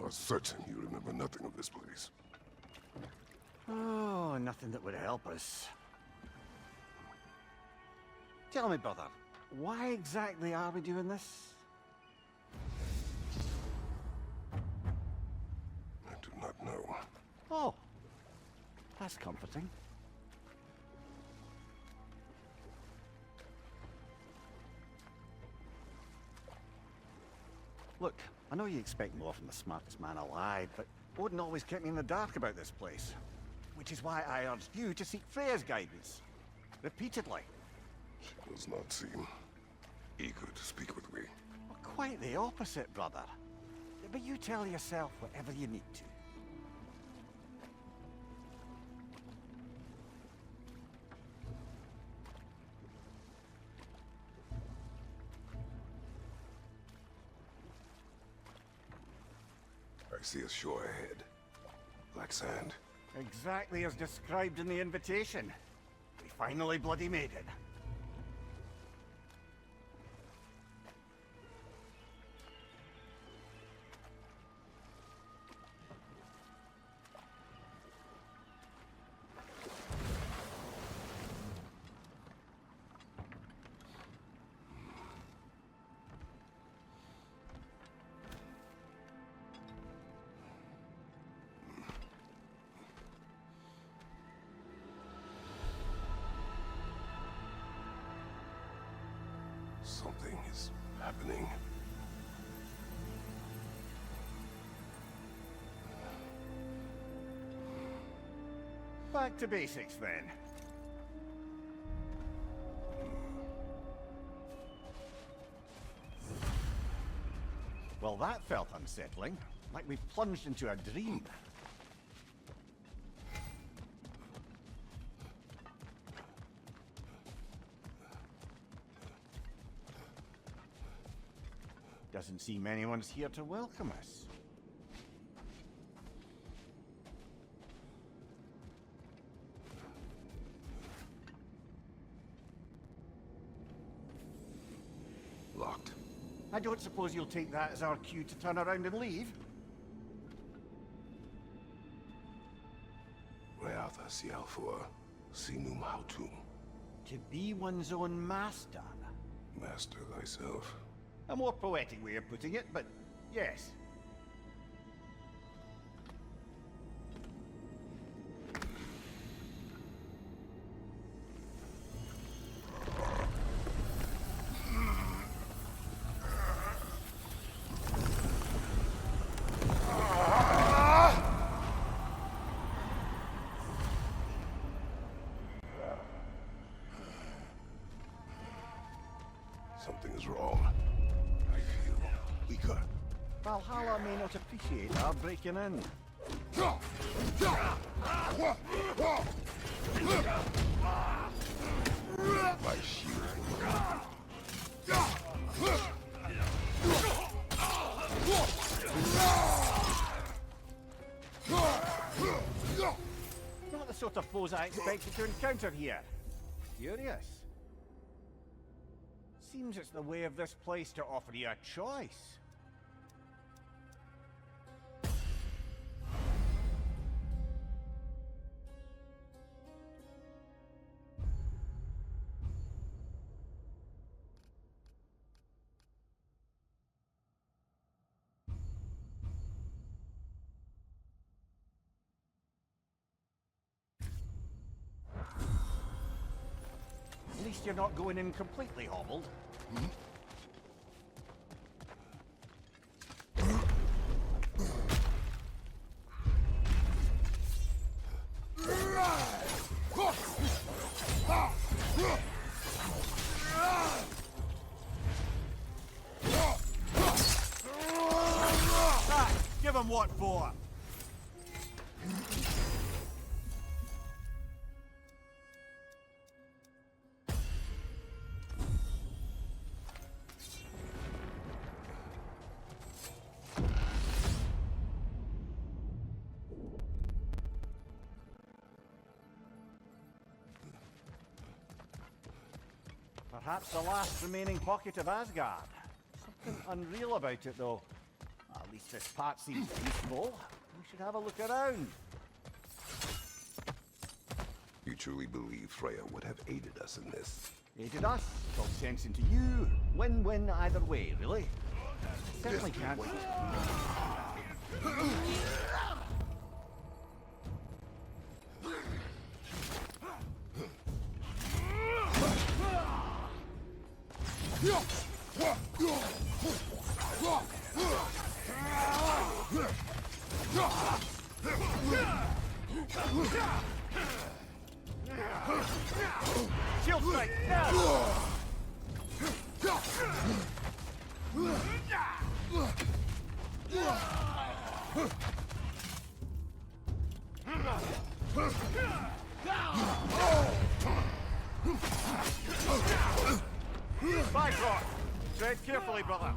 are certain you remember nothing of this place. Oh, nothing that would help us. Tell me, brother, why exactly are we doing this? I do not know. Oh, that's comforting. Look, I know you expect more from the smartest man alive, but Odin always kept me in the dark about this place. Which is why I urged you to seek Freya's guidance. Repeatedly. She does not seem eager to speak with me. Well, quite the opposite, brother. But you tell yourself whatever you need to. I see a shore ahead. Black sand. Exactly as described in the invitation. We finally bloody made it. Something is happening. Back to basics then. Well, that felt unsettling. Like we plunged into a dream. Doesn't seem anyone's here to welcome us. Locked. I don't suppose you'll take that as our cue to turn around and leave? Reatha Sialfur, Sinum Hautum. To be one's own master. Master thyself. A more poetic way of putting it, but yes. Something is wrong. I feel weaker. Valhalla may not appreciate our breaking in. My shield. Not the sort of foes I expected to encounter here. Curious. Seems it's the way of this place to offer you a choice. At least you're not going in completely hobbled. Give him what for? Perhaps the last remaining pocket of Asgard. Something unreal about it, though. At least Since this part seems peaceful, we should have a look around. You truly believe Freya would have aided us in this? Aided us, talk sense into you. Win-win either way, really. Certainly can't. Shield strike now! Bygone! Tread carefully, brother.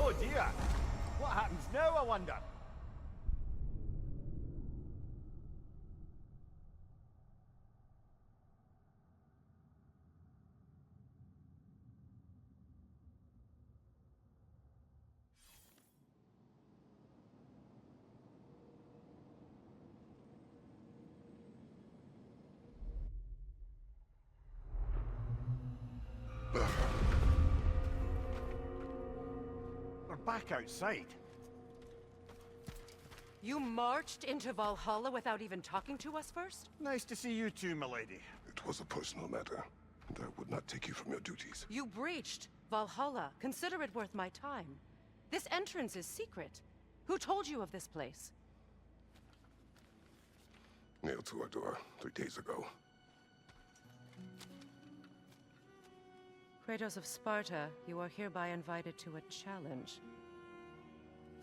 Oh dear! What happens now, I wonder? We're back outside. You marched into Valhalla without even talking to us first? Nice to see you too, milady. It was a personal matter, and I would not take you from your duties. You breached Valhalla. Consider it worth my time. This entrance is secret. Who told you of this place? Nailed to our door 3 days ago. Kratos of Sparta, you are hereby invited to a challenge.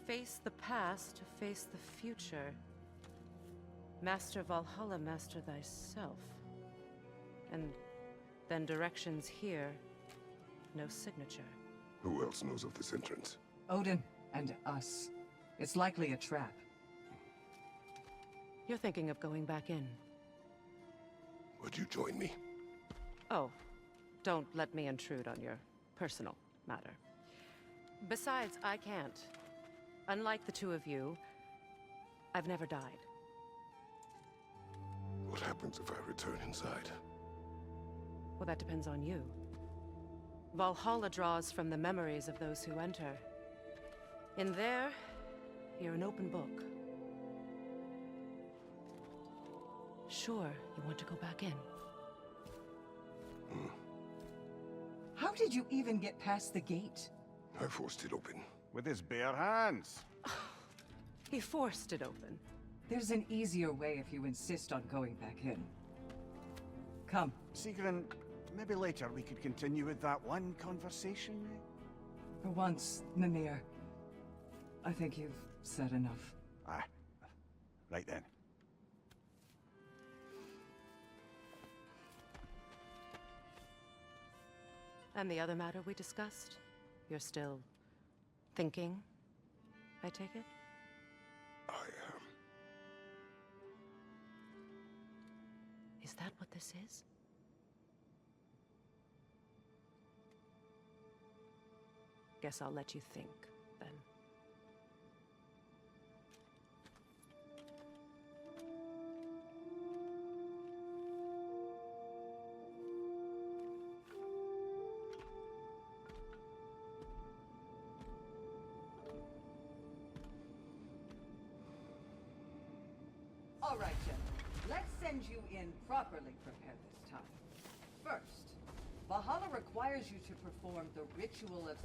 Face the past to face the future. Master Valhalla, master thyself. And then directions here, no signature. Who else knows of this entrance? Odin and us. It's likely a trap. You're thinking of going back in. Would you join me? Oh, don't let me intrude on your personal matter. Besides, I can't. Unlike the two of you, I've never died. What happens if I return inside? Well, that depends on you. Valhalla draws from the memories of those who enter. In there, you're an open book. Sure, you want to go back in. How did you even get past the gate? I forced it open. With his bare hands. He forced it open. There's an easier way if you insist on going back in. Come. Sigrun, maybe later we could continue with that one conversation. For once, Mimir. I think you've said enough. Ah, right then. And the other matter we discussed? You're still thinking, I take it? I am. Is that what this is? Guess I'll let you think, then. All right, gentlemen. Let's send you in properly prepared this time. First, Valhalla requires you to perform the ritual of...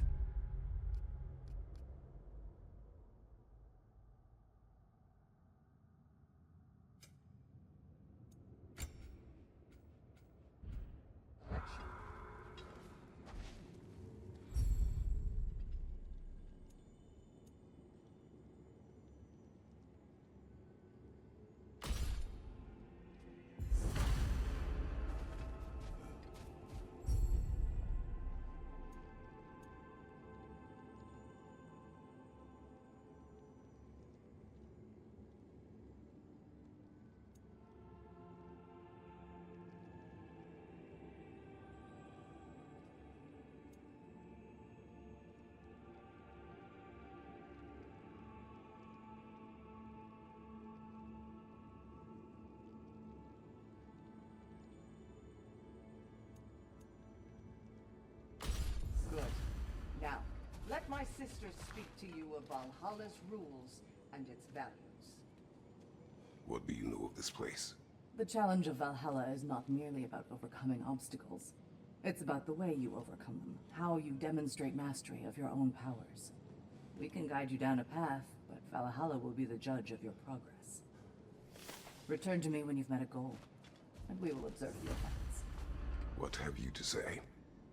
Valhalla's rules and its values. What do you know of this place? The challenge of Valhalla is not merely about overcoming obstacles. It's about the way you overcome them, how you demonstrate mastery of your own powers. We can guide you down a path, but Valhalla will be the judge of your progress. Return to me when you've met a goal, and we will observe your paths. What have you to say?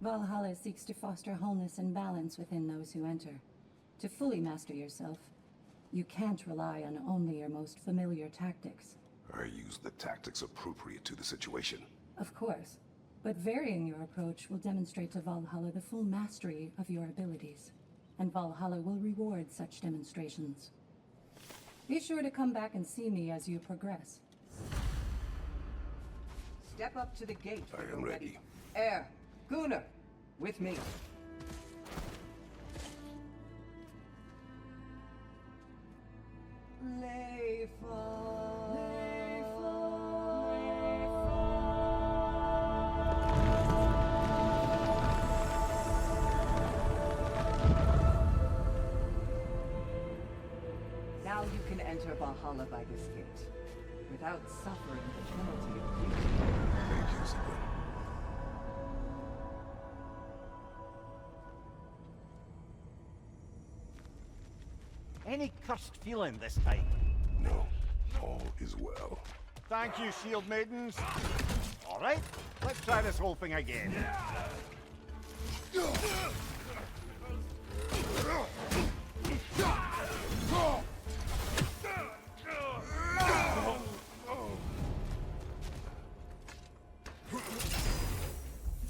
Valhalla seeks to foster wholeness and balance within those who enter. To fully master yourself, you can't rely on only your most familiar tactics. I use the tactics appropriate to the situation. Of course, but varying your approach will demonstrate to Valhalla the full mastery of your abilities, and Valhalla will reward such demonstrations. Be sure to come back and see me as you progress. Step up to the gate when I you're am ready. Air, Gunnar, with me. Now you can enter Valhalla by this gate, without suffering the penalty of duty. Thank you, Sigurd. Any cursed feeling this time? No, all is well. Thank you, shield maidens. All right, let's try this whole thing again.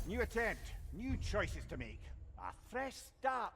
New attempt, new choices to make. A fresh start.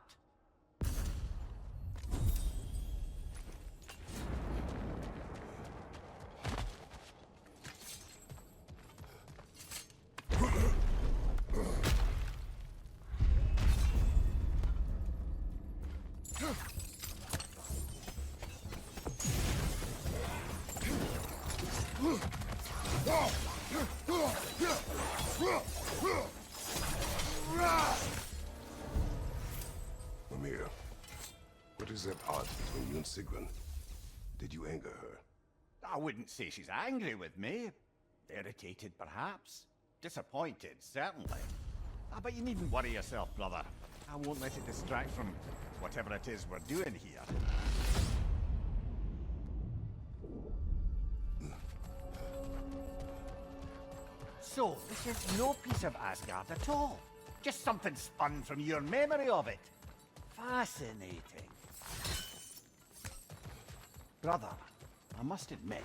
Mimir, what is that odds between you and Sigrun? Did you anger her? I wouldn't say she's angry with me. Irritated, perhaps. Disappointed, certainly. But you needn't worry yourself, brother. I won't let it distract from whatever it is we're doing here. So, this is no piece of Asgard at all. Just something spun from your memory of it. Fascinating. Brother, I must admit,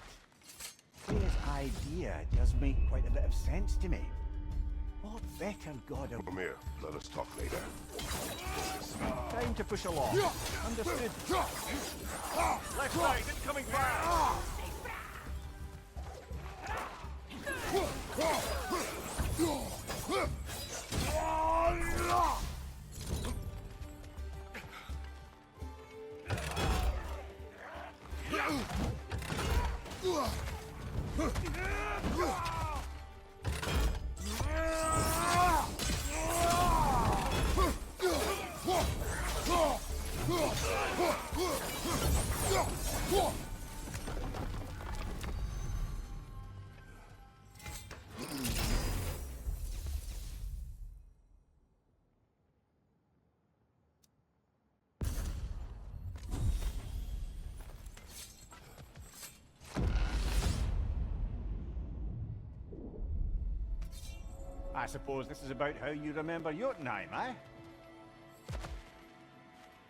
Freya's idea does make quite a bit of sense to me. What better god of... Mimir, let us talk later. Time to push along. Understood. Left side, incoming fire! I suppose this is about how you remember Jotunheim, eh?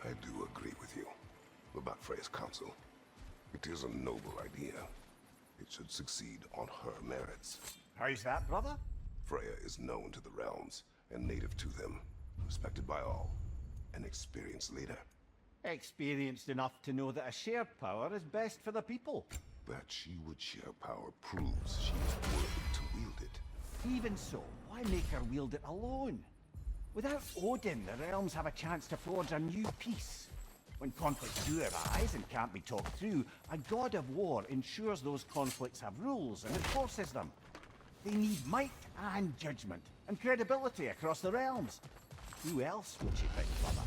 I do agree with you about Freya's counsel. It is a noble idea. It should succeed on her merits. How's that, brother? Freya is known to the realms and native to them, respected by all, an experienced leader. Experienced enough to know that a shared power is best for the people. That she would share power proves she is worthy to wield it. Even so, why make her wield it alone? Without Odin, the realms have a chance to forge a new peace. When conflicts do arise and can't be talked through, a god of war ensures those conflicts have rules and enforces them. They need might and judgment and credibility across the realms. Who else would she pick, brother?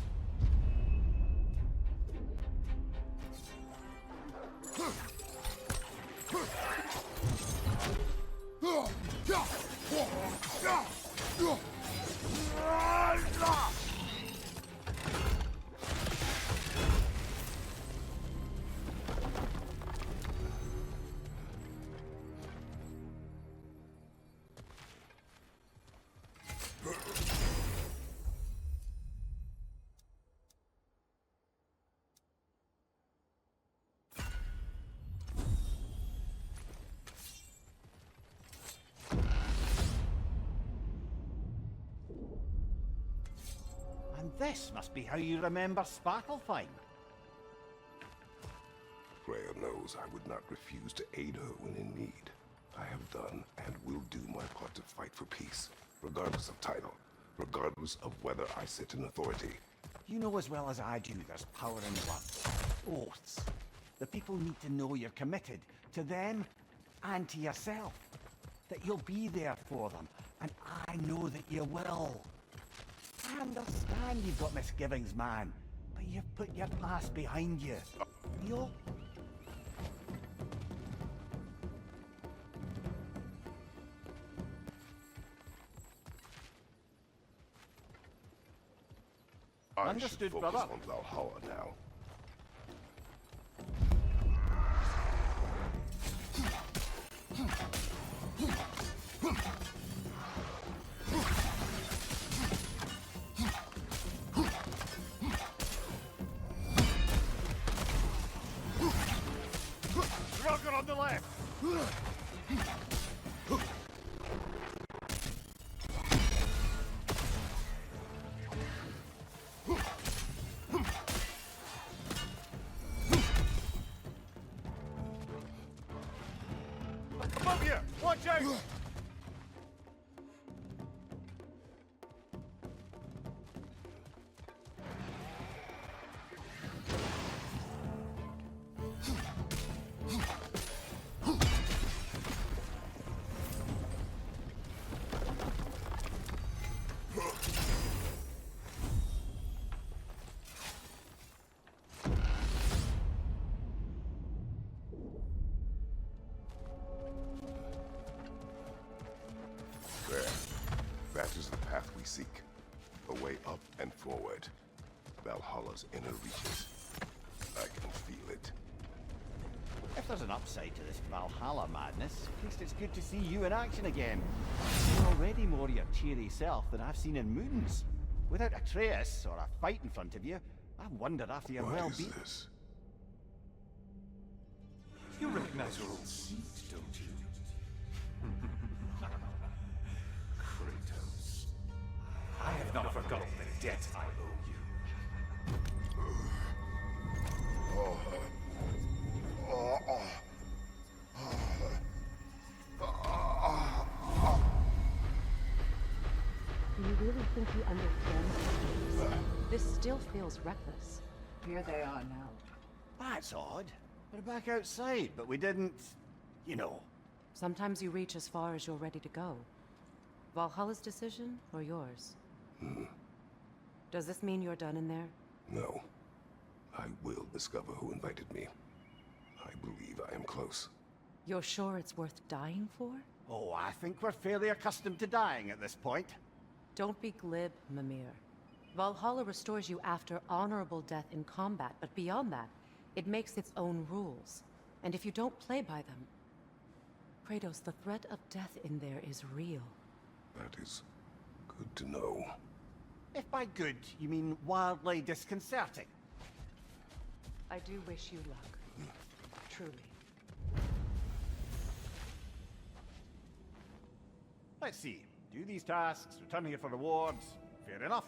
And this must be how you remember Sparklefine. Freya knows I would not refuse to aid her when in need. I have done and will do my part to fight for peace, regardless of title, regardless of whether I sit in authority. You know as well as I do there's power in words. Oaths. The people need to know you're committed to them and to yourself. That you'll be there for them. And I know that you will. I understand you've got misgivings, man. But you've put your past behind you. You'll... I Understood, should focus brother. on Valhalla now. Roger on the left! Above you! Watch out! There. That is the path we seek. A way up and forward. Valhalla's inner reaches. I can feel it. If there's an upside to this Valhalla madness, at least it's good to see you in action again. You're already more your cheery self than I've seen in moons. Without Atreus or a fight in front of you, I wonder after your What is well-being. this? You recognize your old seat, don't you? Kratos. I have not forgotten the debt I owe you. Do you really think he understands? This still feels reckless. Here they are now. That's odd. We're back outside, but we didn't... You know. Sometimes you reach as far as you're ready to go. Valhalla's decision, or yours? Does this mean you're done in there? No. I will discover who invited me. I believe I am close. You're sure it's worth dying for? Oh, I think we're fairly accustomed to dying at this point. Don't be glib, Mimir. Valhalla restores you after honorable death in combat, but beyond that, it makes its own rules. And if you don't play by them... Kratos, the threat of death in there is real. That is good to know. If by good, you mean wildly disconcerting. I do wish you luck. Truly. Let's see. Do these tasks, return here for rewards. Fair enough.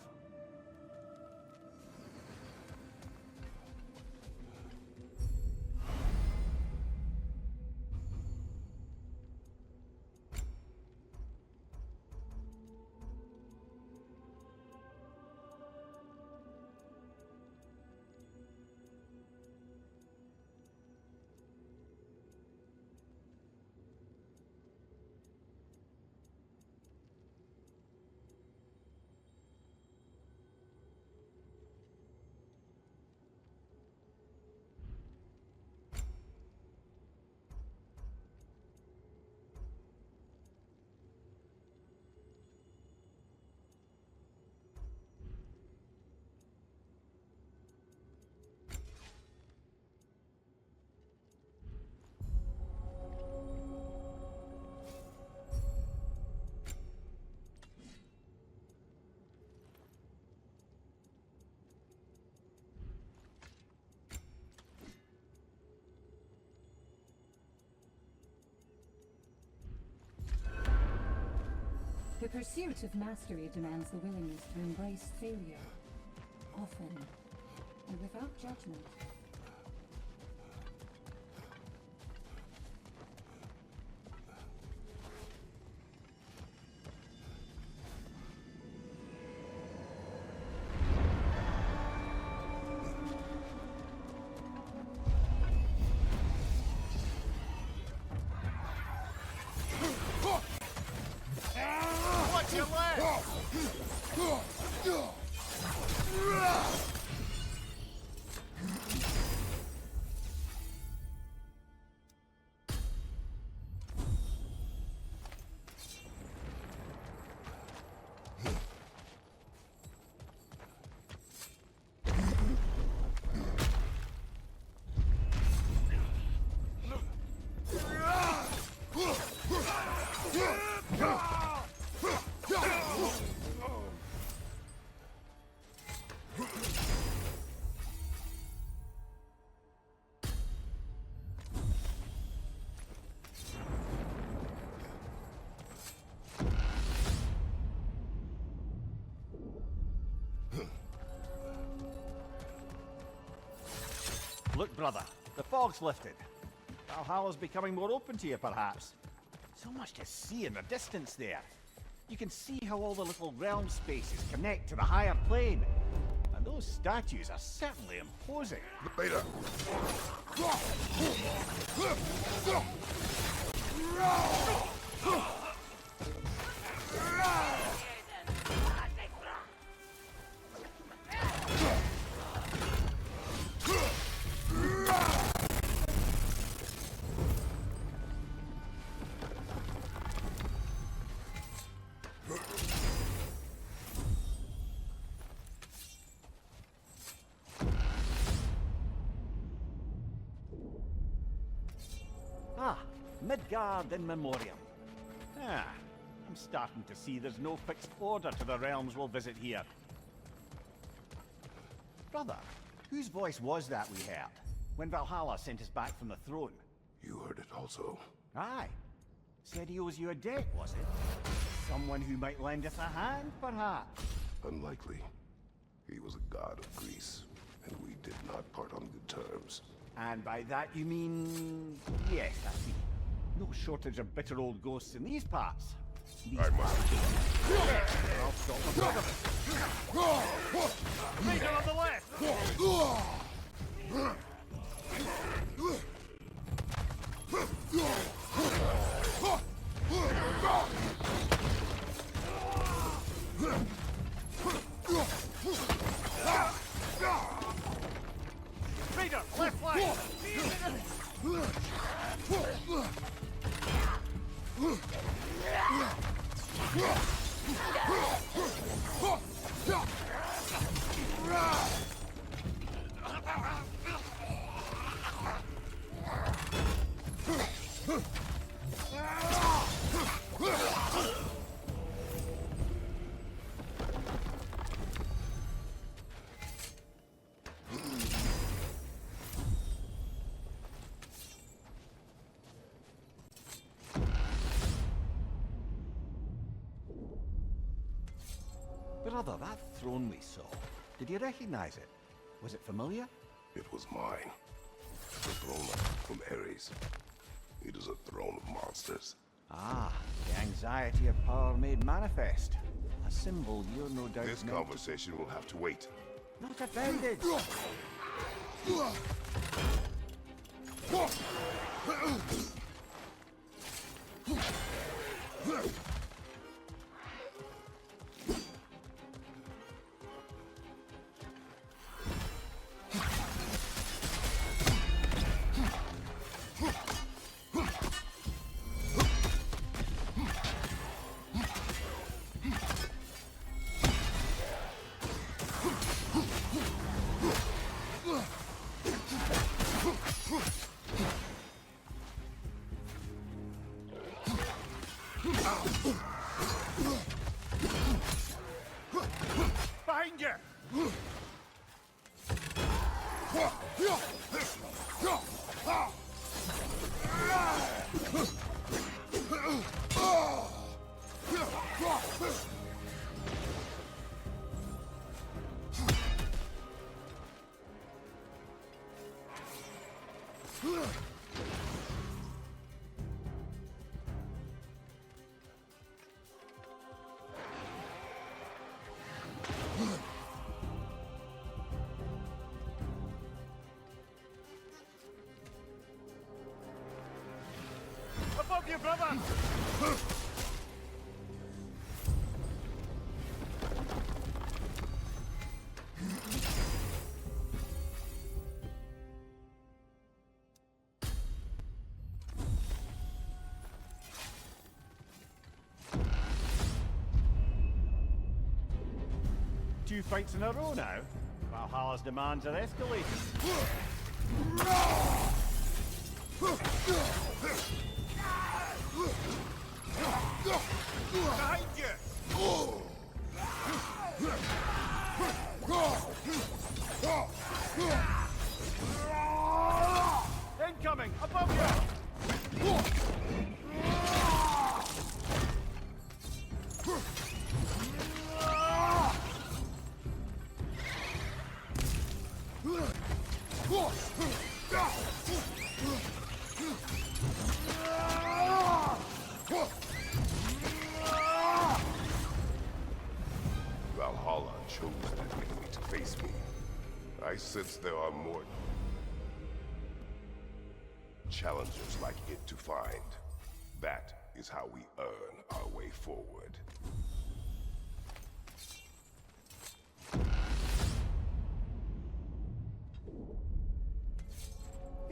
The pursuit of mastery demands the willingness to embrace failure, often and without judgment. Watch your left! Look, brother, the fog's lifted. Valhalla's becoming more open to you, perhaps. So much to see in the distance there. You can see how all the little realm spaces connect to the higher plane. And those statues are certainly imposing. Later. Ah, Midgard in memoriam. Ah, I'm starting to see there's no fixed order to the realms we'll visit here. Brother, whose voice was that we heard when Valhalla sent us back from the throne? You heard it also. Aye. Said he owes you a debt, was it? Someone who might lend us a hand, perhaps? Unlikely. He was a god of Greece, and we did not part on good terms. And by that you mean... Yes, I see. No shortage of bitter old ghosts in these parts. These I must. parts. I'll stop my brother. Leader on the left! Raider, left flank! Brother, that throne we saw, did you recognize it? Was it familiar? It was mine. The throne from Ares. It is a throne of monsters. Ah, the anxiety of power made manifest. A symbol you're no doubt This meant conversation will have to wait. Not offended. Above you, brother! Two fights in a row now. Valhalla's demands are escalating. Behind you! Incoming! Above you! Valhalla chose that enemy to face me. I sense there are more challengers like it to find. That is how we earn our way forward.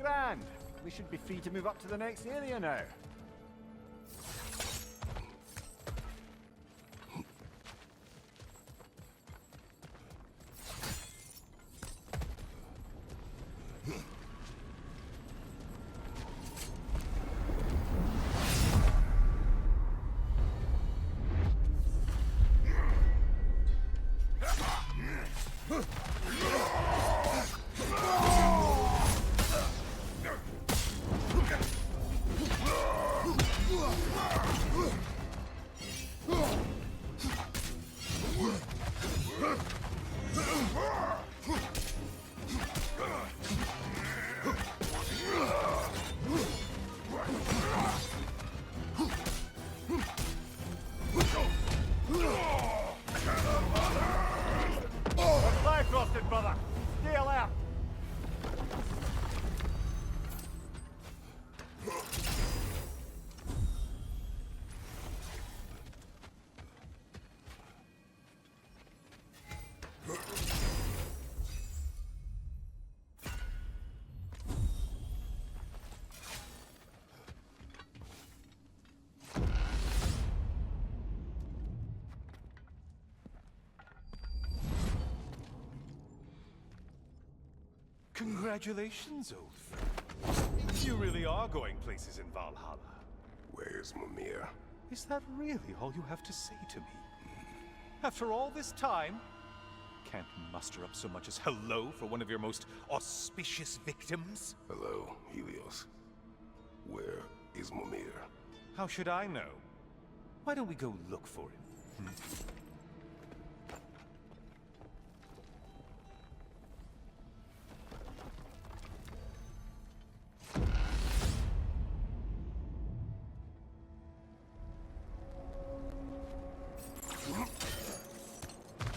Grand! We should be free to move up to the next area now. Fly frosted, brother! Stay alert! Congratulations, old friend. You really are going places in Valhalla. Where's Mimir? Is that really all you have to say to me? After all this time? Can't muster up so much as hello for one of your most auspicious victims? Hello, Helios. Where is Mimir? How should I know? Why don't we go look for him?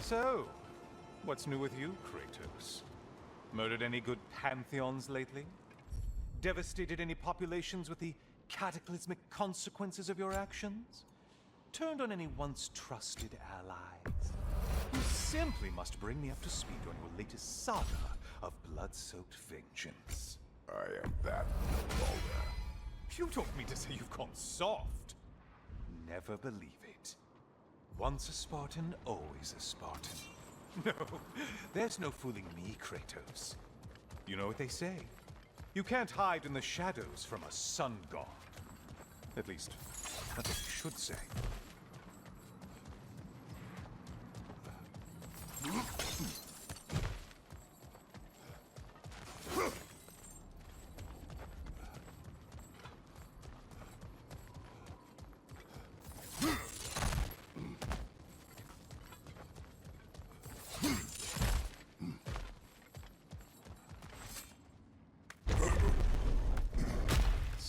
So, what's new with you, Kratos? Murdered any good pantheons lately? Devastated any populations with the cataclysmic consequences of your actions? Turned on any once trusted allies? You simply must bring me up to speed on your latest saga of blood-soaked vengeance. I am that Balder. You don't mean to say you've gone soft? Never believe it. Once a Spartan, always a Spartan. No, there's no fooling me, Kratos. You know what they say? You can't hide in the shadows from a sun god. At least, that's what you should say.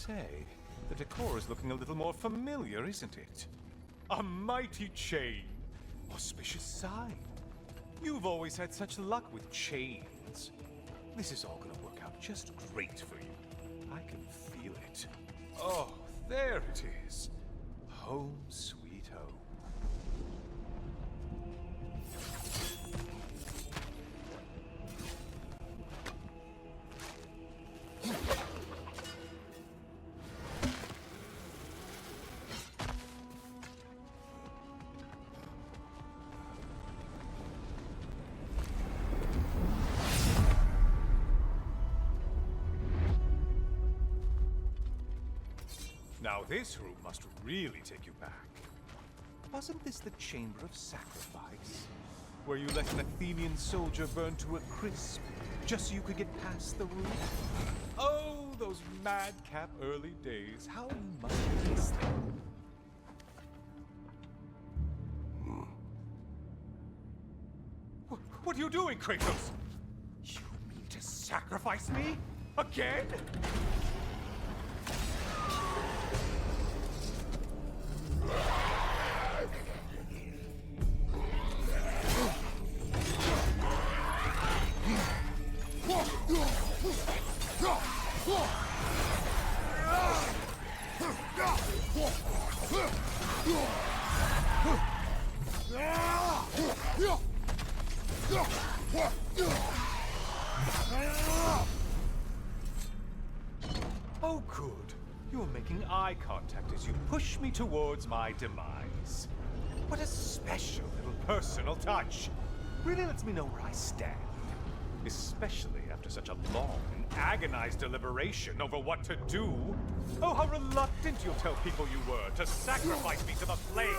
say, the decor is looking a little more familiar, isn't it? A mighty chain. Auspicious sign. You've always had such luck with chains. This is all gonna work out just great for you. I can feel it. Oh, there it is. Home sweet home. Now this room must really take you back. Wasn't this the Chamber of Sacrifice? Where you let an Athenian soldier burn to a crisp, just so you could get past the roof? Oh, those madcap early days. How you must have missed them. What are you doing, Kratos? You mean to sacrifice me? Again? Oh, good. You're making eye contact as you push me towards my demise. What a special little personal touch. Really lets me know where I stand. Especially after such a long and agonized deliberation over what to do. Oh, how reluctant you'll tell people you were to sacrifice me to the flames.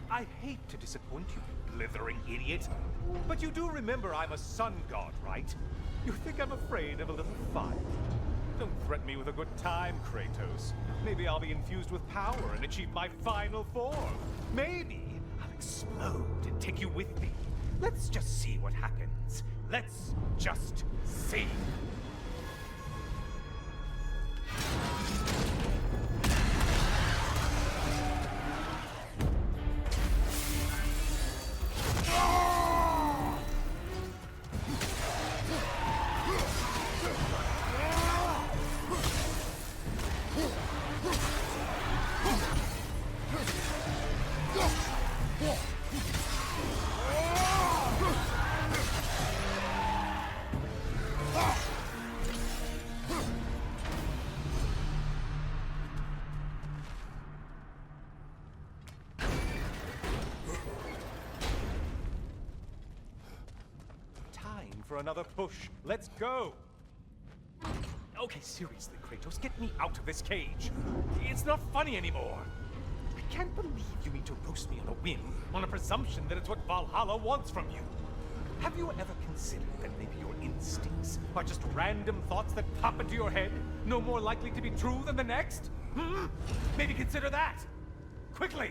I hate to disappoint you, blithering idiot. But you do remember I'm a sun god, right? You think I'm afraid of a little fire? Don't threaten me with a good time, Kratos. Maybe I'll be infused with power and achieve my final form. Maybe I'll explode and take you with me. Let's just see what happens. Let's just see. For another push. Let's go! Okay, seriously, Kratos, get me out of this cage. It's not funny anymore. I can't believe you mean to roast me on a whim, on a presumption that it's what Valhalla wants from you. Have you ever considered that maybe your instincts are just random thoughts that pop into your head, no more likely to be true than the next? Maybe consider that! Quickly!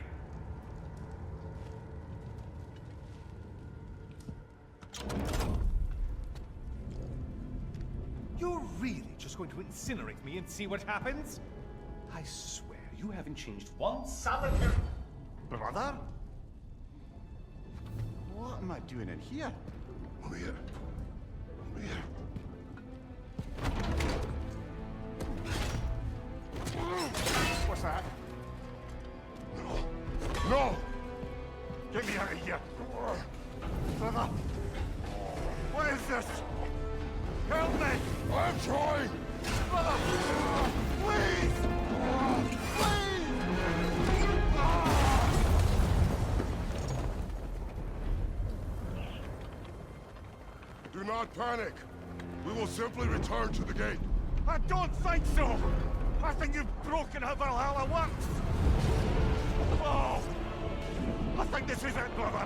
You're really just going to incinerate me and see what happens? I swear, you haven't changed one solitary... Brother? What am I doing in here? Over here. Over here. What's that? No! No! Get me out of here! Brother! What is this? Help me! I'm trying! Brother! Please! Do not panic. We will simply return to the gate. I don't think so! I think you've broken how Valhalla works! Oh! I think this is it, brother?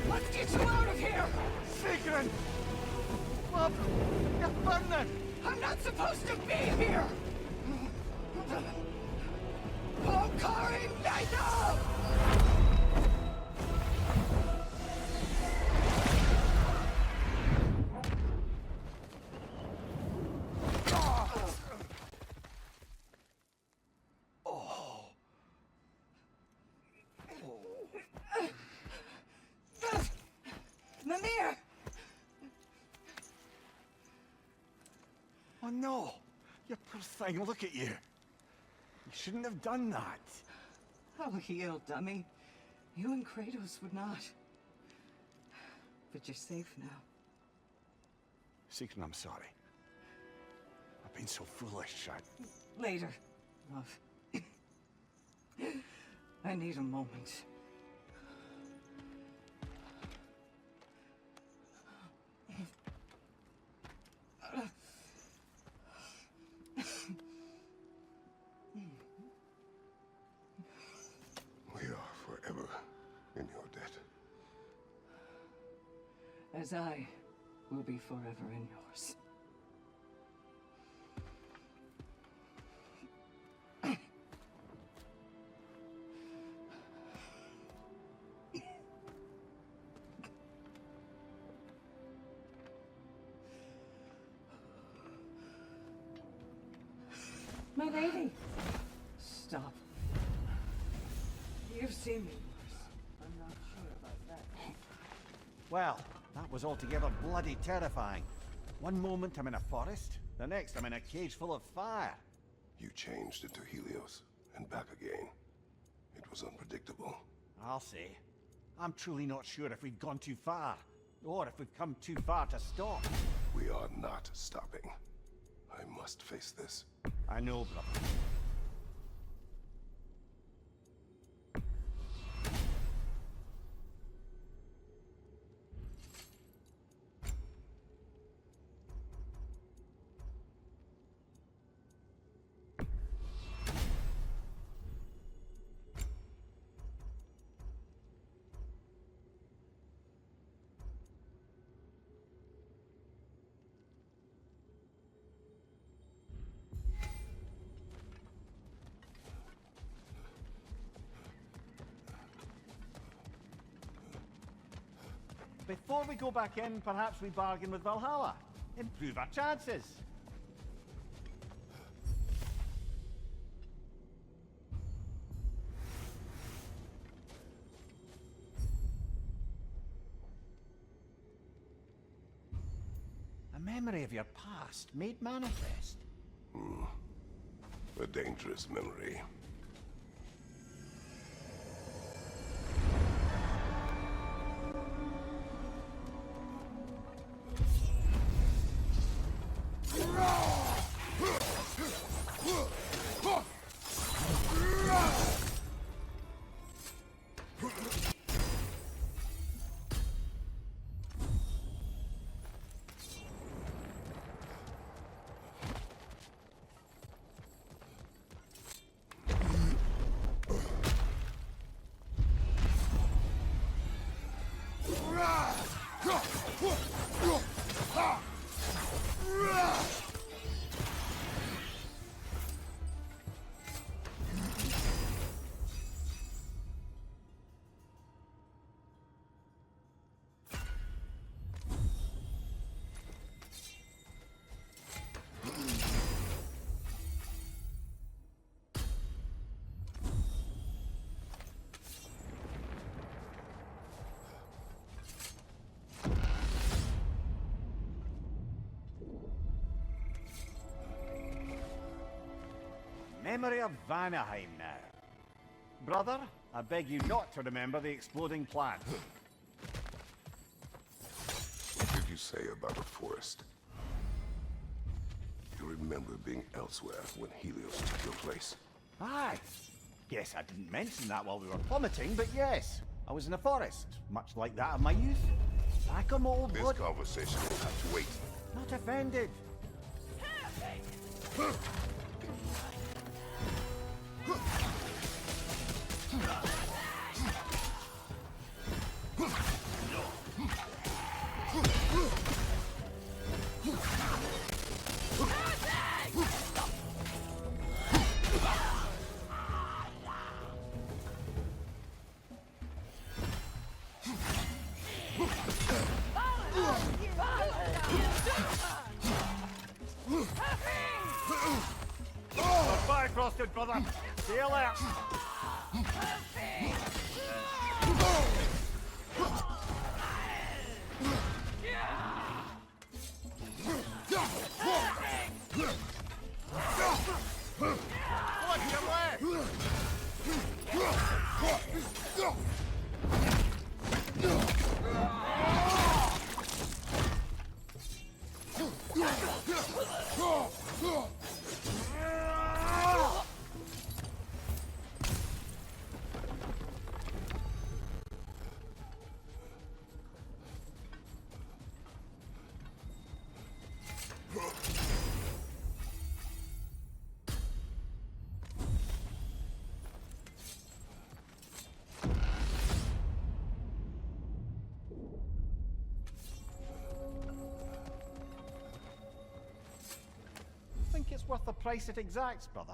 Let's get you out of here! Sigrun! Love, you're burning! I'm not supposed to be here! Pokari Naito! Mimir! Oh no! You poor thing, look at you. You shouldn't have done that. Oh, heal, dummy. You and Kratos would not. But you're safe now. Sigrun, I'm sorry. I've been so foolish. Later, love. I need a moment. We are forever in your debt. As I will be forever in yours. My lady! Stop. You've seen me worse. I'm not sure about that. Well, that was altogether bloody terrifying. One moment I'm in a forest, the next I'm in a cage full of fire. You changed into Helios and back again. It was unpredictable. I'll say. I'm truly not sure if we've gone too far, or if we've come too far to stop. We are not stopping. I must face this. I know, brother. Before we go back in, perhaps we bargain with Valhalla. Improve our chances. A memory of your past made manifest. A dangerous memory. Memory of Vanaheim now. Brother, I beg you not to remember the exploding plant. What did you say about a forest? You remember being elsewhere when Helios took your place? Aye. Guess I didn't mention that while we were plummeting, but yes. I was in a forest, much like that of my youth. Back on my old This blood. conversation will have to wait. Not offended. frosted, brother. Stay alert. Watch your left. Think it's worth the price it exacts, brother?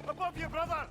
Above you, brother!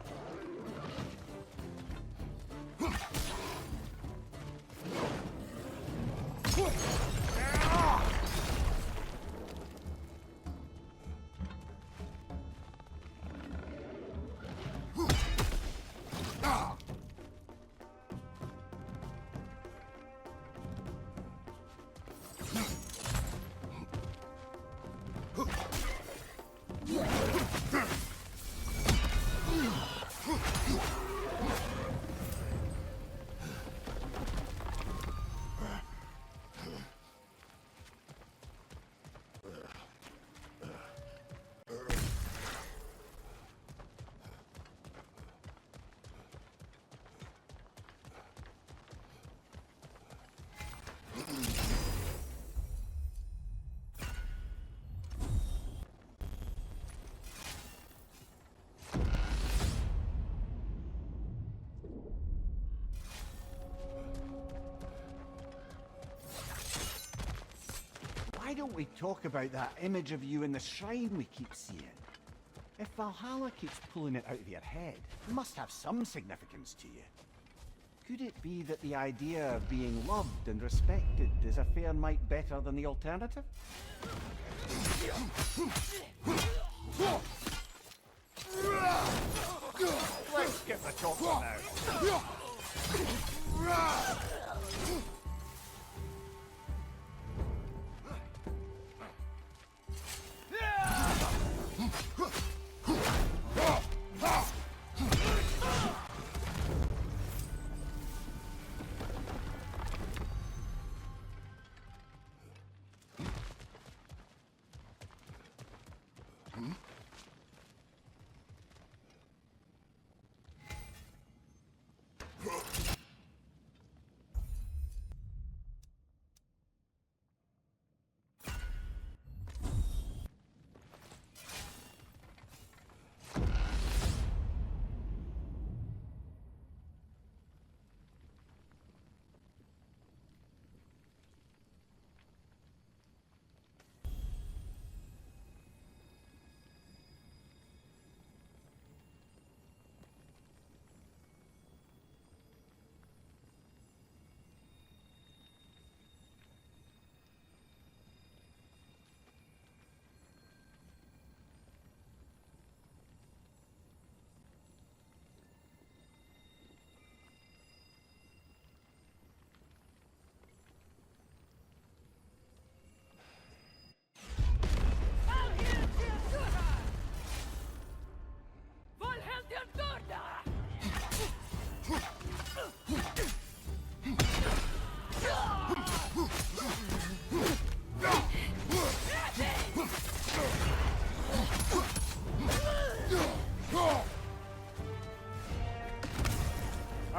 Why don't we talk about that image of you in the shrine we keep seeing? If Valhalla keeps pulling it out of your head, it must have some significance to you. Could it be that the idea of being loved and respected is a fair mite better than the alternative? Let's get the talk now.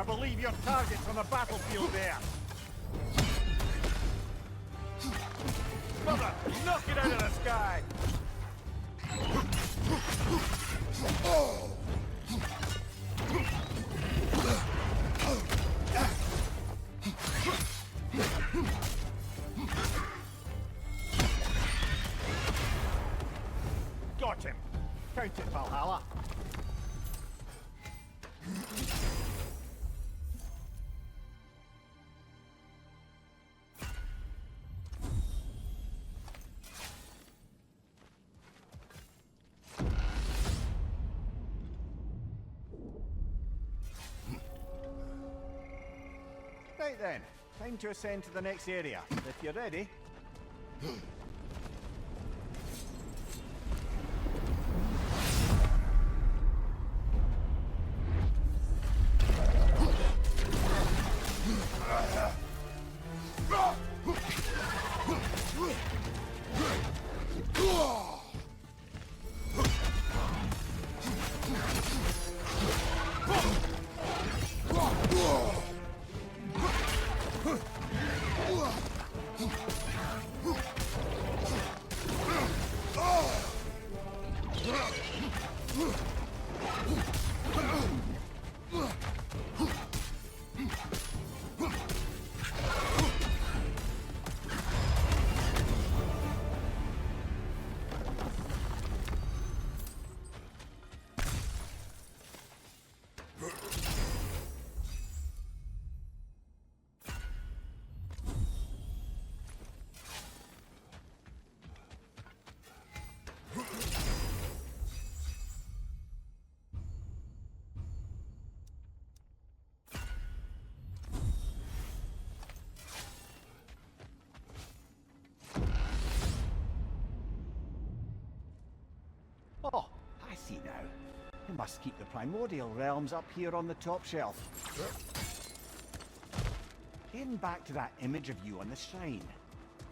I believe your target's on the battlefield there. Brother, knock it out of the sky! Got him. Count it, Valhalla. Right then, time to ascend to the next area. If you're ready. Oh, I see now. I must keep the primordial realms up here on the top shelf. Getting back to that image of you on the shrine.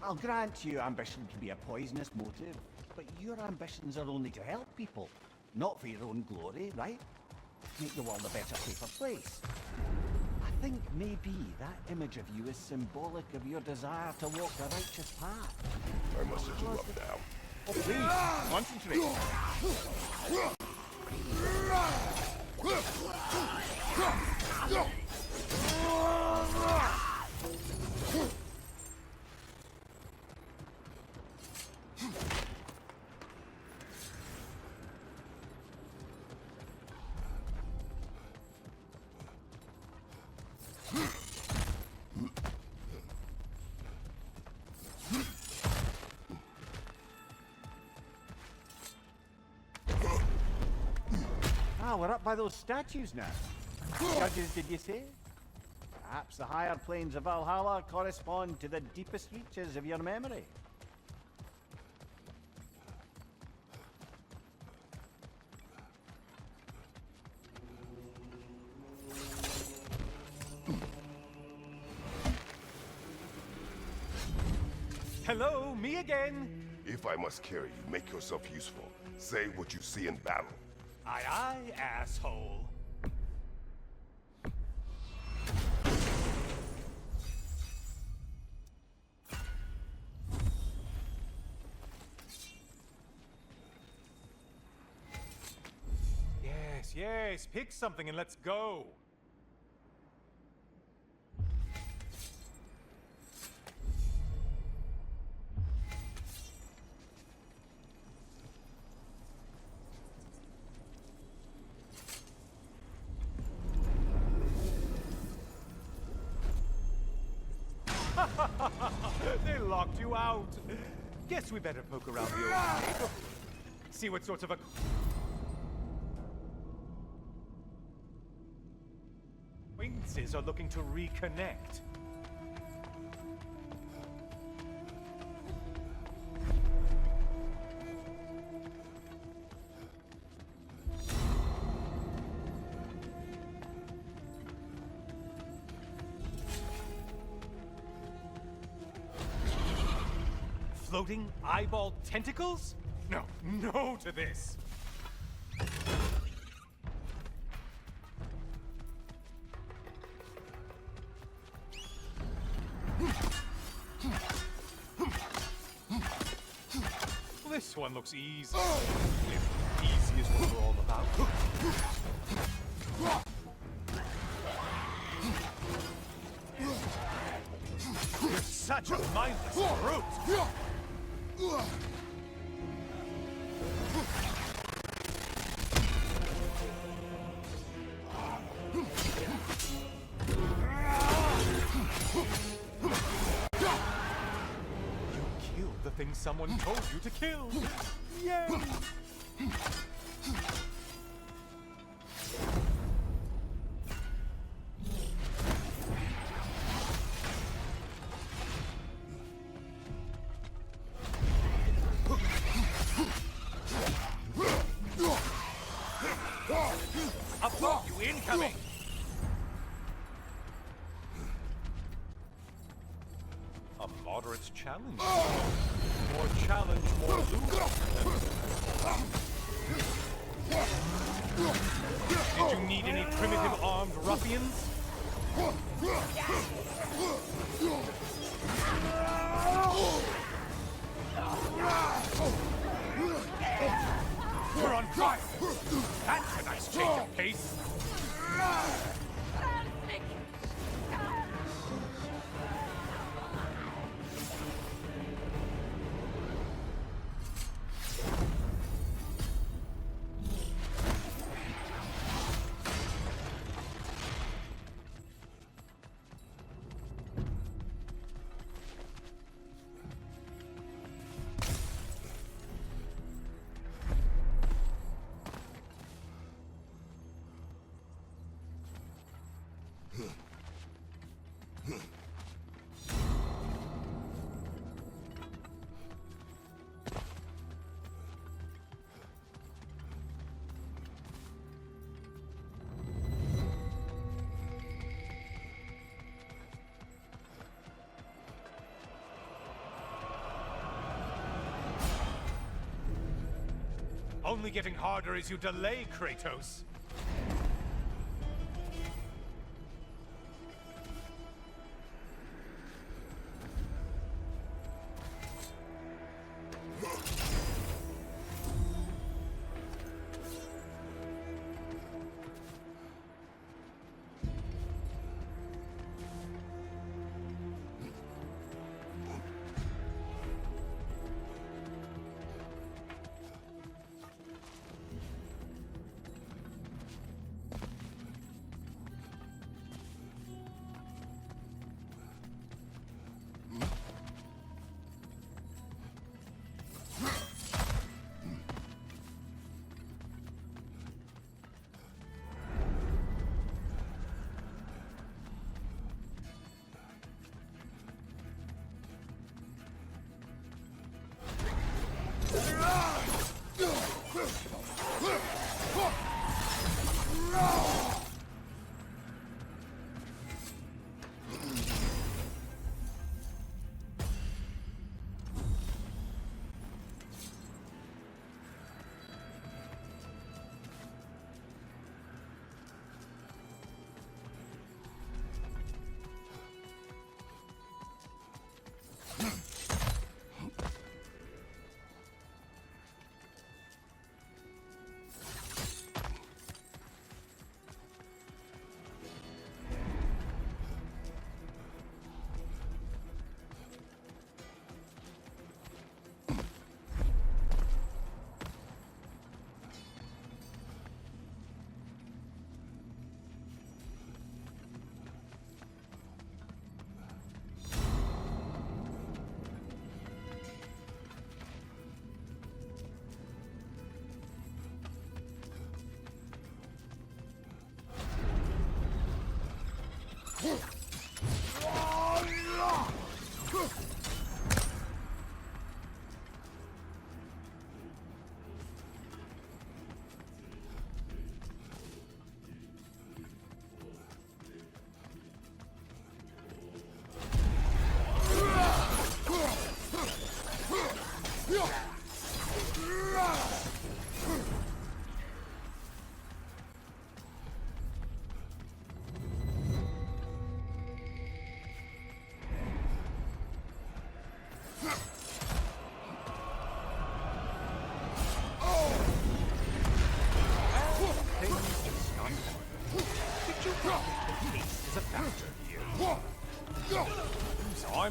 I'll grant you ambition can be a poisonous motive, but your ambitions are only to help people, not for your own glory, right? Make the world a better, safer place. I think maybe that image of you is symbolic of your desire to walk the righteous path. I must interrupt now. Oh, please, concentrate. Ah, we're up by those statues now. Judges, did you say? Perhaps the higher planes of Valhalla correspond to the deepest reaches of your memory. Hello, me again. If I must carry you, make yourself useful. Say what you see in battle. Aye, aye, asshole. Yes, yes, pick something and let's go. They locked you out. Guess we better poke around the old place. See what sorts of acquaintances are looking to reconnect. Floating eyeball tentacles? No, no to this. This one looks easy. If easy is what we're all about. You're such a mindless brute! You killed the thing someone told you to kill! Yay! I've got you incoming! A moderate challenge. More challenge, more loot. Did you need any primitive armed ruffians? We're on fire! That's a nice change of pace! Only getting harder as you delay, Kratos.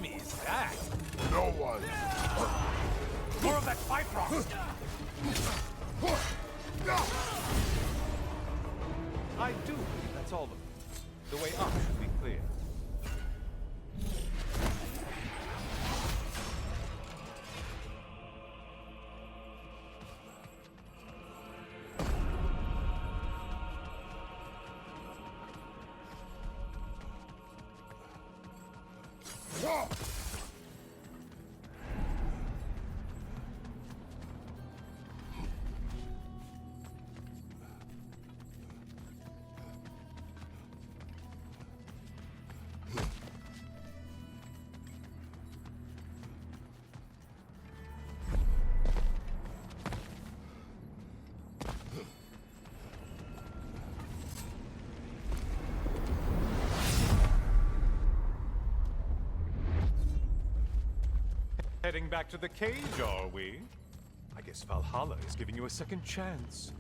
army is that? No one. More of that Bifrost! I do believe that's all of them. The way up should be clear. Heading back to the cage, are we? I guess Valhalla is giving you a second chance.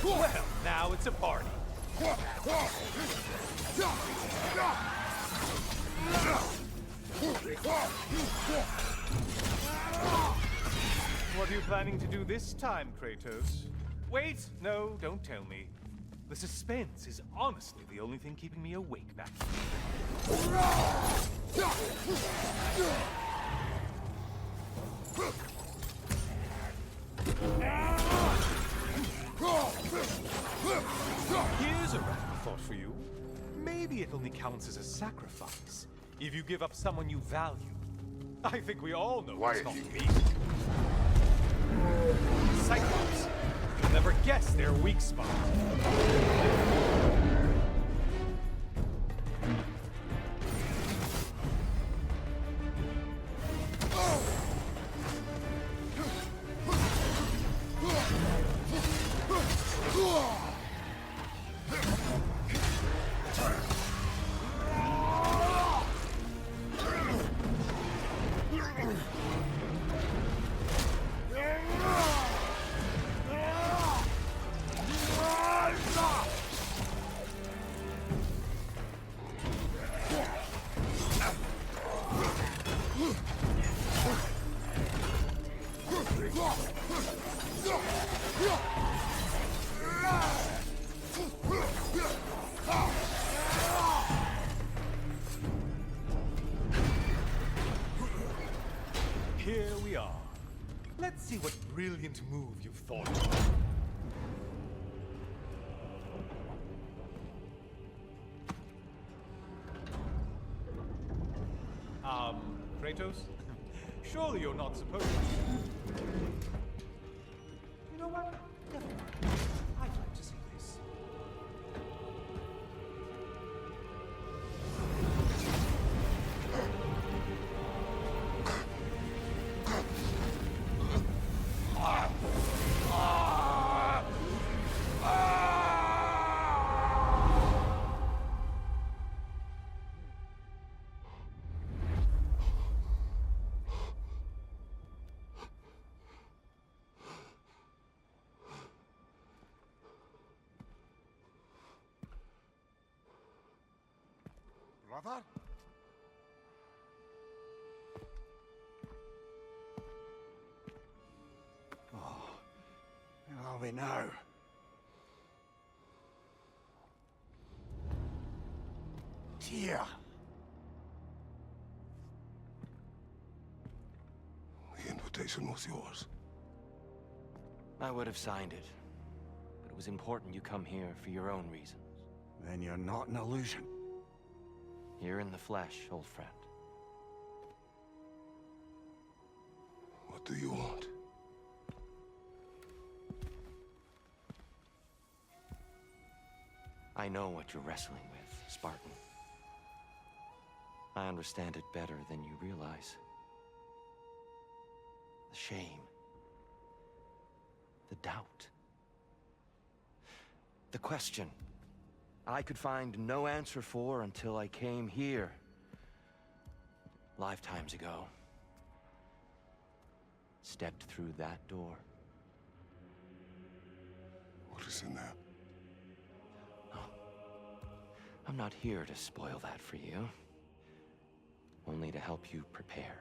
Well, now it's a party. What are you planning to do this time, Kratos? Wait, no, don't tell me. The suspense is honestly the only thing keeping me awake back here. Here's a random thought for you. Maybe it only counts as a sacrifice if you give up someone you value. I think we all know it's not me. Cyclops. You'll never guess their weak spot. Here we are. Let's see what brilliant move you've thought of. Kratos? Surely you're not supposed to. You know what? Never mind. I'd like to see this. Brother? Where are we now? Tyr! The invitation was yours. I would have signed it, but it was important you come here for your own reasons. Then you're not an illusion. You're in the flesh, old friend. What do you want? I know what you're wrestling with, Spartan. I understand it better than you realize. The shame. The doubt. The question I could find no answer for until I came here. Lifetimes ago. Stepped through that door. What is in there? I'm not here to spoil that for you. Only to help you prepare.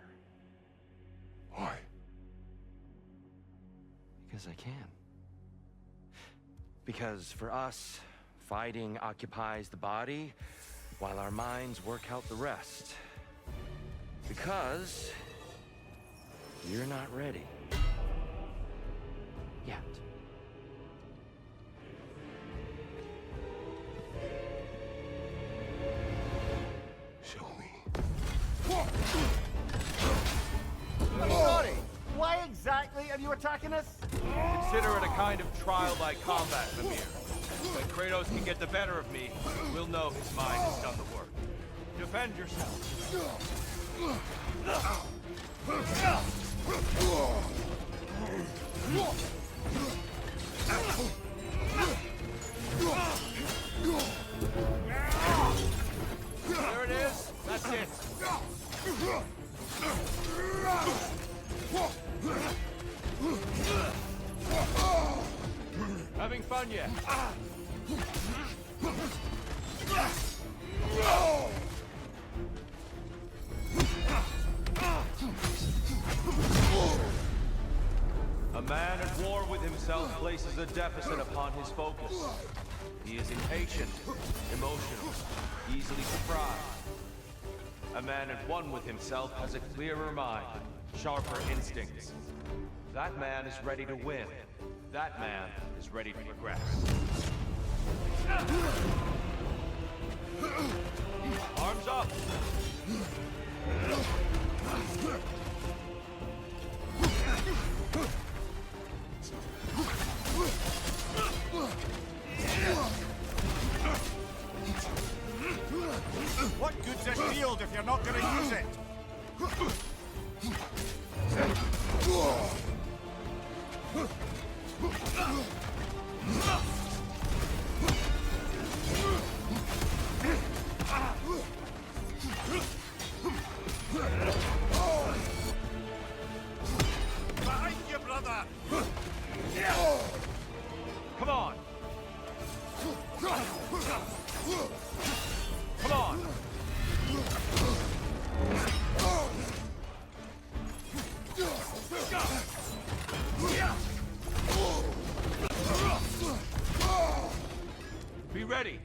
Why? Because I can. Because for us, fighting occupies the body, while our minds work out the rest. Because you're not ready. Yet. Show me. I'm sorry. Why exactly are you attacking us? Consider it a kind of trial by combat, Mimir. When Kratos can get the better of me, we'll know his mind has done the work. Defend yourself. There it is. That's it. Having fun yet? A man at war with himself places a deficit upon his focus. He is impatient, emotional, easily surprised. A man at one with himself has a clearer mind, sharper instincts. That man is ready to win. That man is ready to progress. Arms up! What good's a shield if you're not going to use it? Behind you, brother! Come on! Come on! Be ready!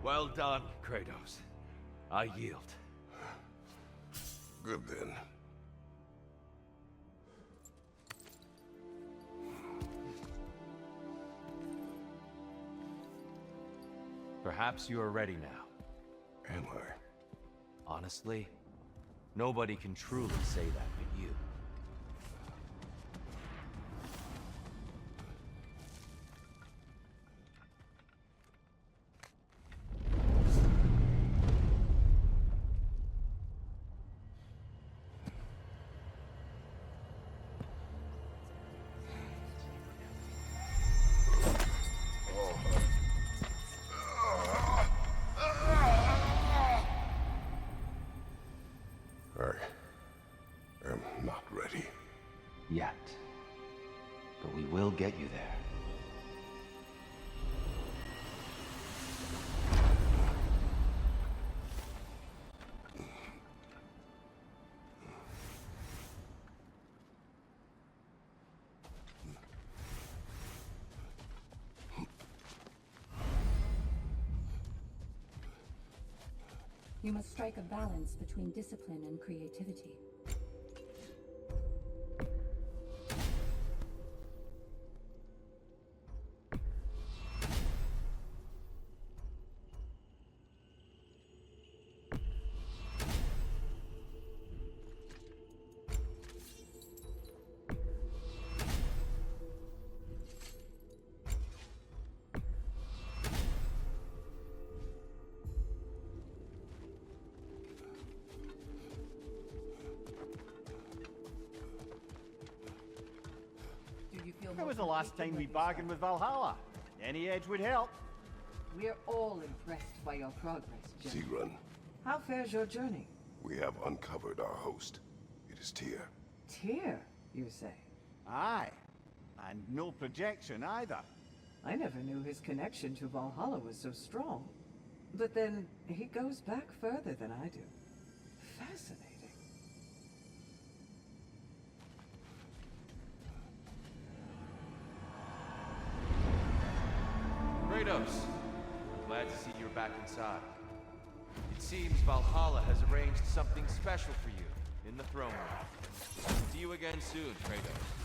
Well done, Kratos. I yield. Good then. Perhaps you are ready now. Am I? Honestly, nobody can truly say that but you. I am not ready. Yet. But we will get you there. You must strike a balance between discipline and creativity. When was the last time we bargained with Valhalla? Any edge would help. We're all impressed by your progress, General. Run. How fares your journey? We have uncovered our host. It is Tyr. Tyr, you say? Aye. And no projection either. I never knew his connection to Valhalla was so strong. But then, he goes back further than I do. Fascinating. Kratos, glad to see you're back inside. It seems Valhalla has arranged something special for you in the throne room. See you again soon, Kratos.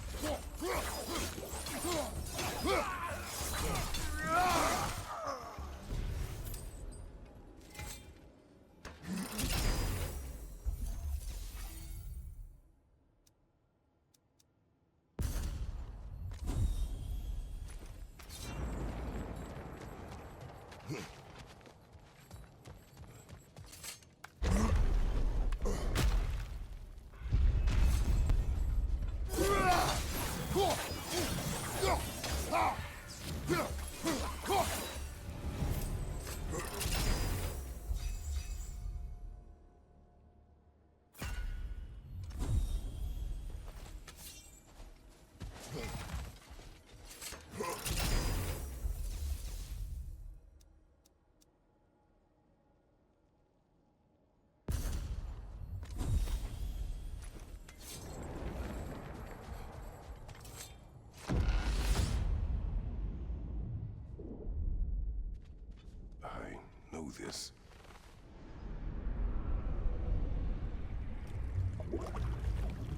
I know this.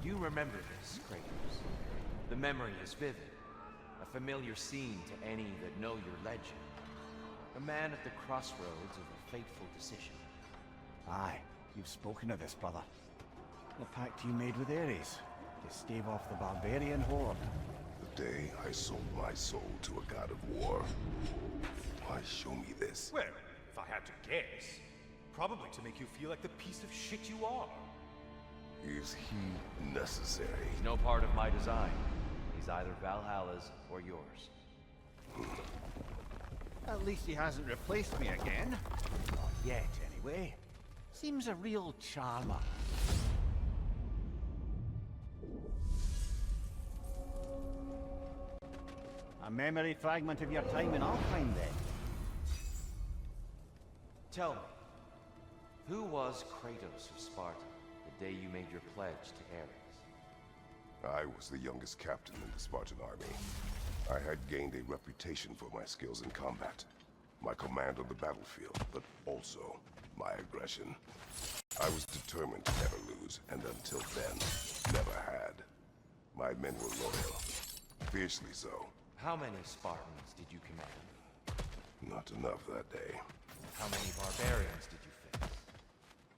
You remember this, Kratos. The memory is vivid. A familiar scene to any that know your legend. A man at the crossroads of a fateful decision. Aye, you've spoken of this, brother. The pact you made with Ares to stave off the barbarian horde. The day I sold my soul to a god of war. Why show me this? Well, if I had to guess, probably to make you feel like the piece of shit you are. Is he necessary? He's no part of my design. He's either Valhalla's or yours. At least he hasn't replaced me again. Not yet, anyway. Seems a real charmer. A memory fragment of your time in Alpine, then. Tell me, who was Kratos of Sparta the day you made your pledge to Ares? I was the youngest captain in the Spartan army. I had gained a reputation for my skills in combat, my command on the battlefield, but also my aggression. I was determined to never lose, and until then, never had. My men were loyal, fiercely so. How many Spartans did you command? Not enough that day. How many barbarians did you face?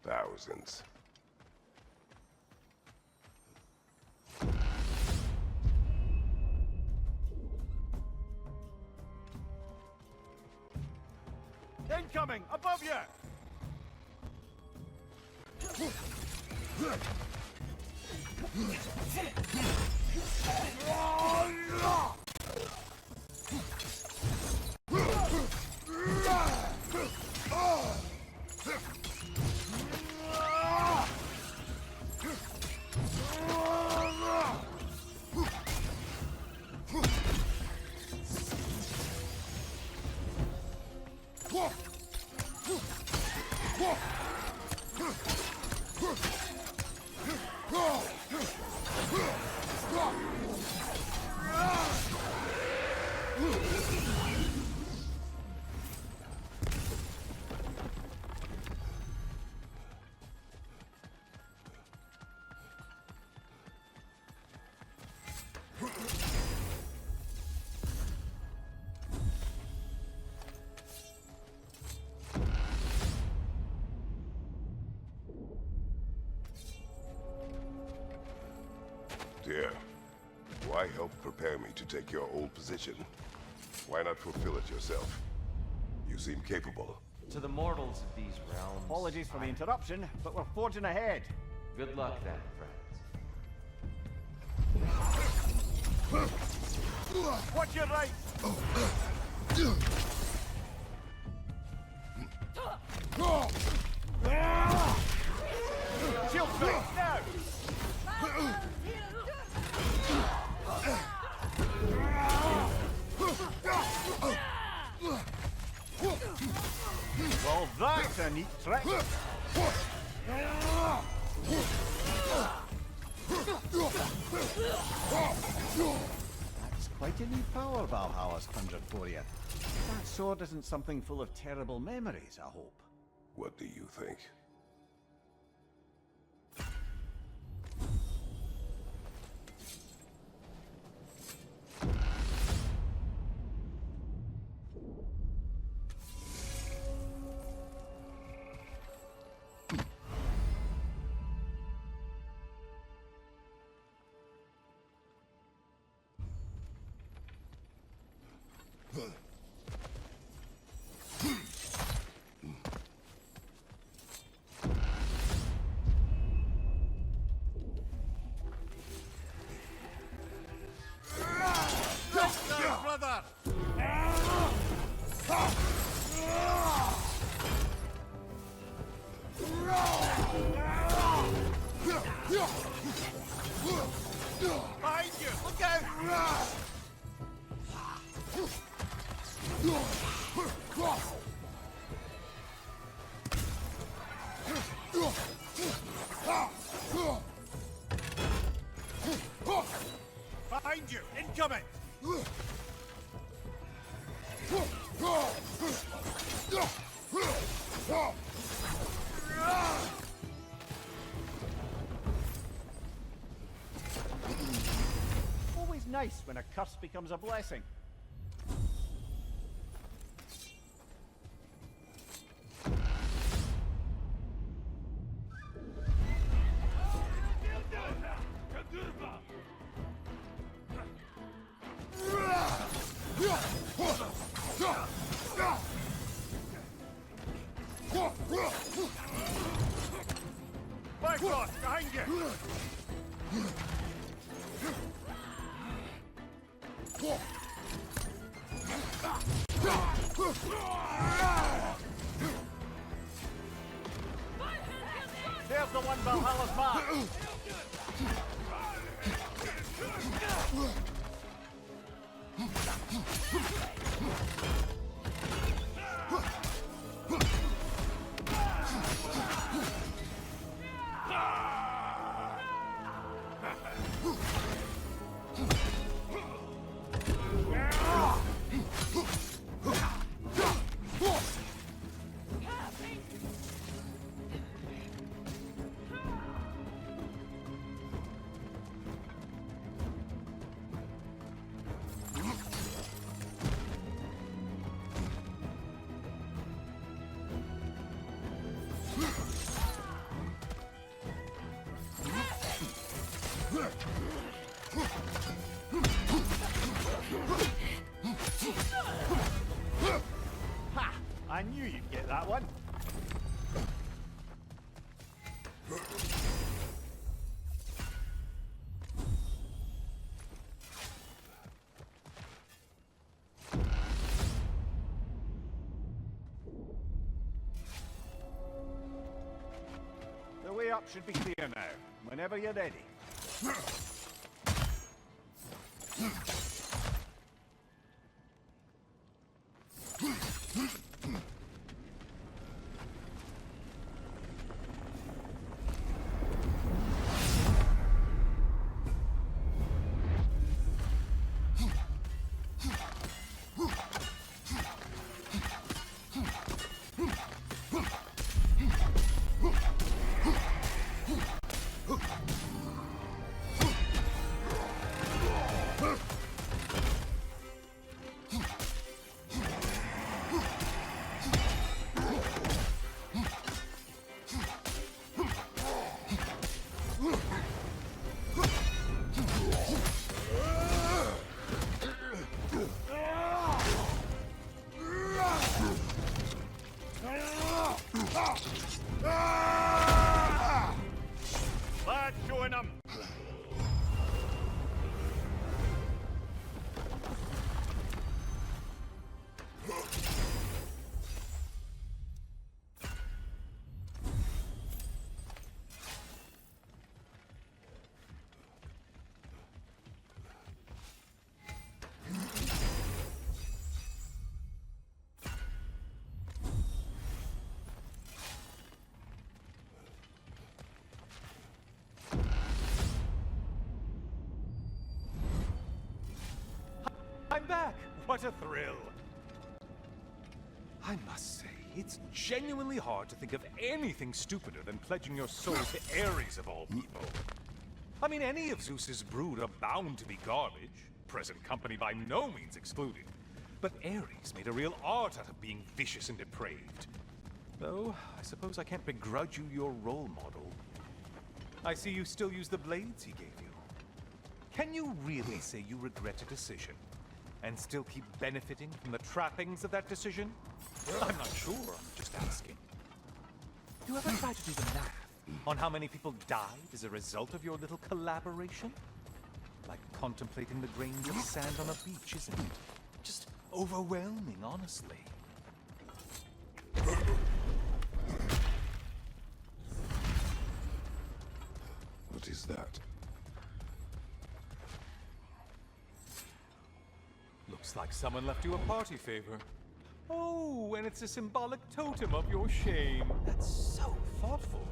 Thousands. Incoming! Above you! Dear, why help prepare me to take your old position? Why not fulfill it yourself? You seem capable. To the mortals of these realms... Apologies for the interruption, but we're forging ahead. Good luck then, friends. Watch your right! me! Now! Well, that's a neat trick. That's quite a new power Valhalla's conjured for you. That sword isn't something full of terrible memories, I hope. What do you think? Brother! Behind you! Look out! Behind you! Incoming! Always nice when a curse becomes a blessing. Bifrost, behind you! There's the one Valhalla's mark! Ha! I knew you'd get that one. The way up should be clear now, whenever you're ready. back! What a thrill! I must say, it's genuinely hard to think of anything stupider than pledging your soul to Ares of all people. I mean, any of Zeus's brood are bound to be garbage, present company by no means excluded. But Ares made a real art out of being vicious and depraved. Though, I suppose I can't begrudge you your role model. I see you still use the blades he gave you. Can you really say you regret a decision, and still keep benefiting from the trappings of that decision? I'm not sure, I'm just asking. Do you ever try to do the math on how many people died as a result of your little collaboration? Like contemplating the grains of sand on a beach, isn't it? Just overwhelming, honestly. What is that? Looks like someone left you a party favor. Oh, and it's a symbolic totem of your shame. That's so thoughtful.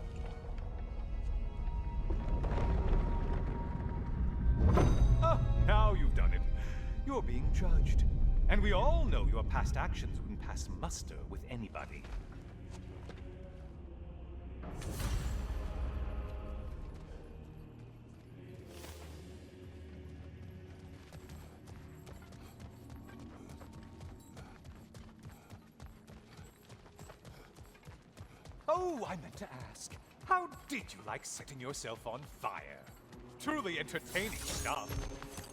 Ah, now you've done it. You're being judged. And we all know your past actions wouldn't pass muster with anybody. Oh, I meant to ask, how did you like setting yourself on fire? Truly entertaining stuff.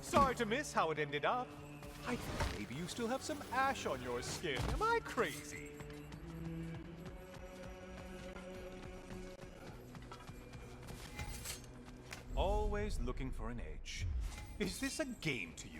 Sorry to miss how it ended up. I think maybe you still have some ash on your skin. Am I crazy? Always looking for an edge. Is this a game to you?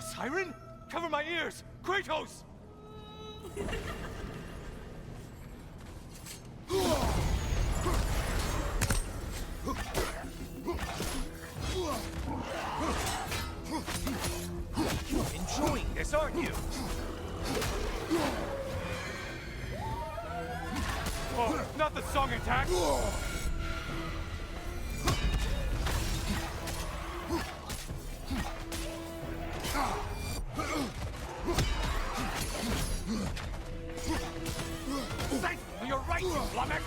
Siren? Cover my ears! Kratos! You're enjoying this, aren't you? Oh, not the song attack! You're right, you flummox!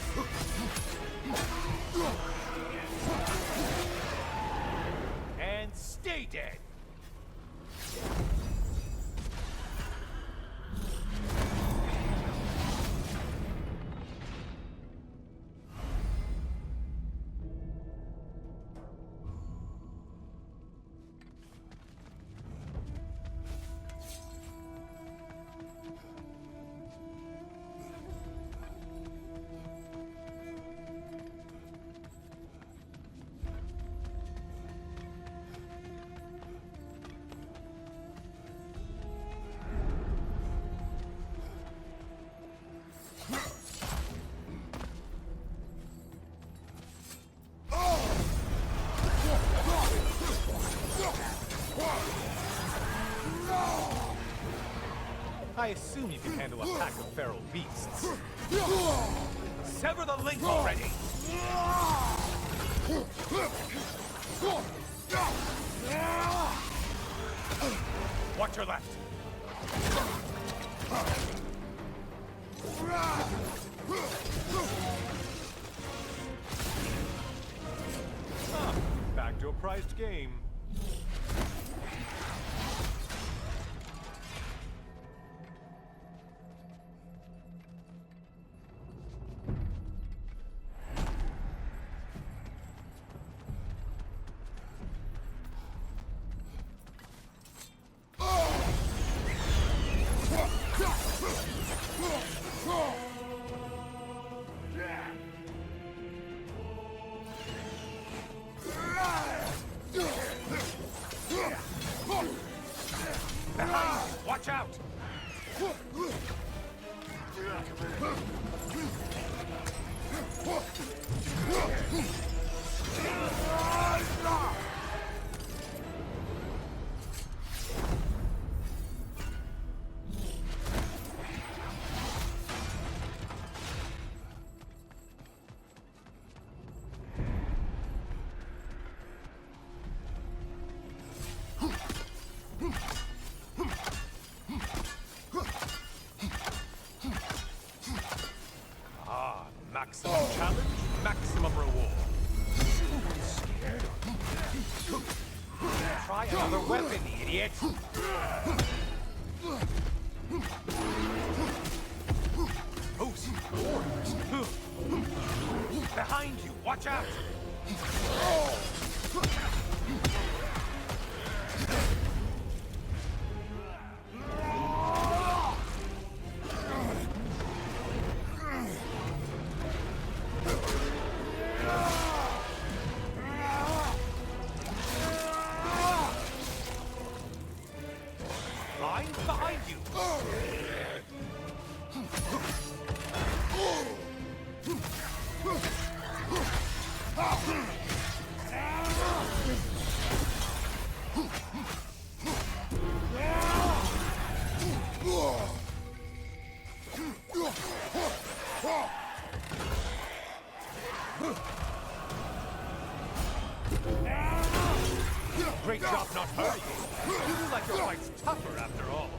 And stay dead! I assume you can handle a pack of feral beasts. Sever the link already! Watch your left! Ah, back to a prized game. Watch out! Maximum challenge, maximum reward. Scared? Try another weapon, idiot! Who's behind you? Watch out! Behind you! Great job not hurting. You do like your fight's tougher after all.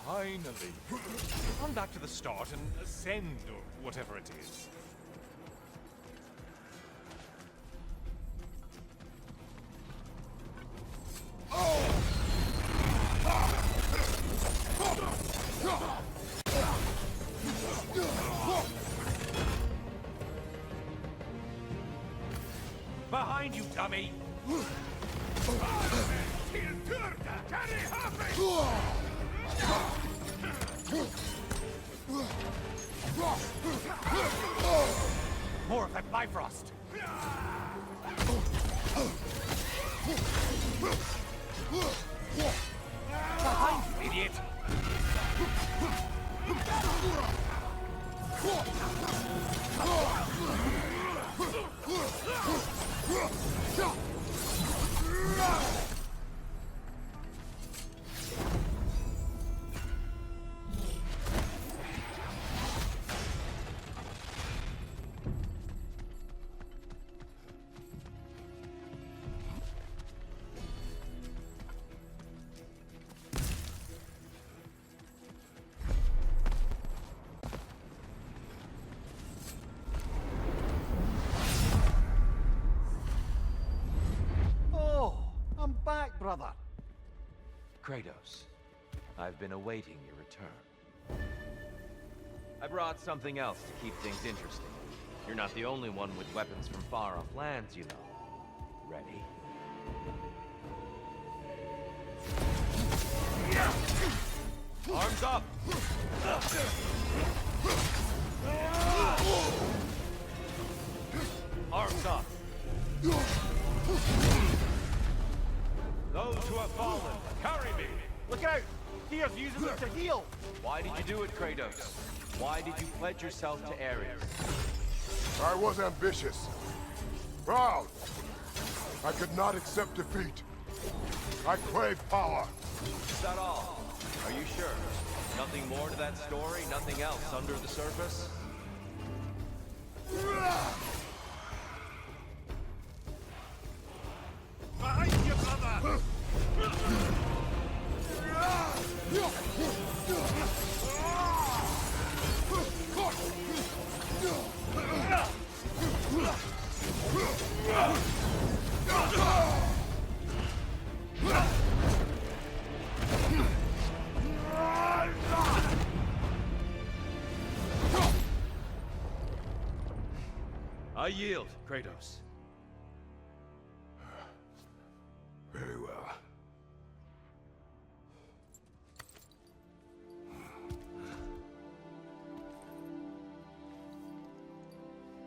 Finally. Run back to the start and ascend, or whatever it is. Behind you, dummy! More of that Bifrost! Behind you, idiot! Back, brother. Kratos, I've been awaiting your return. I brought something else to keep things interesting. You're not the only one with weapons from far-off lands, you know. Ready? Arms up! Arms up! Those who have fallen, carry me! Look out! Tyr's using them to heal! Why did you do it, Kratos? Why did you pledge yourself to Ares? I was ambitious. Proud. I could not accept defeat. I crave power. Is that all? Are you sure? Nothing more to that story? Nothing else under the surface? Behind you, brother! I yield, Kratos. Very well.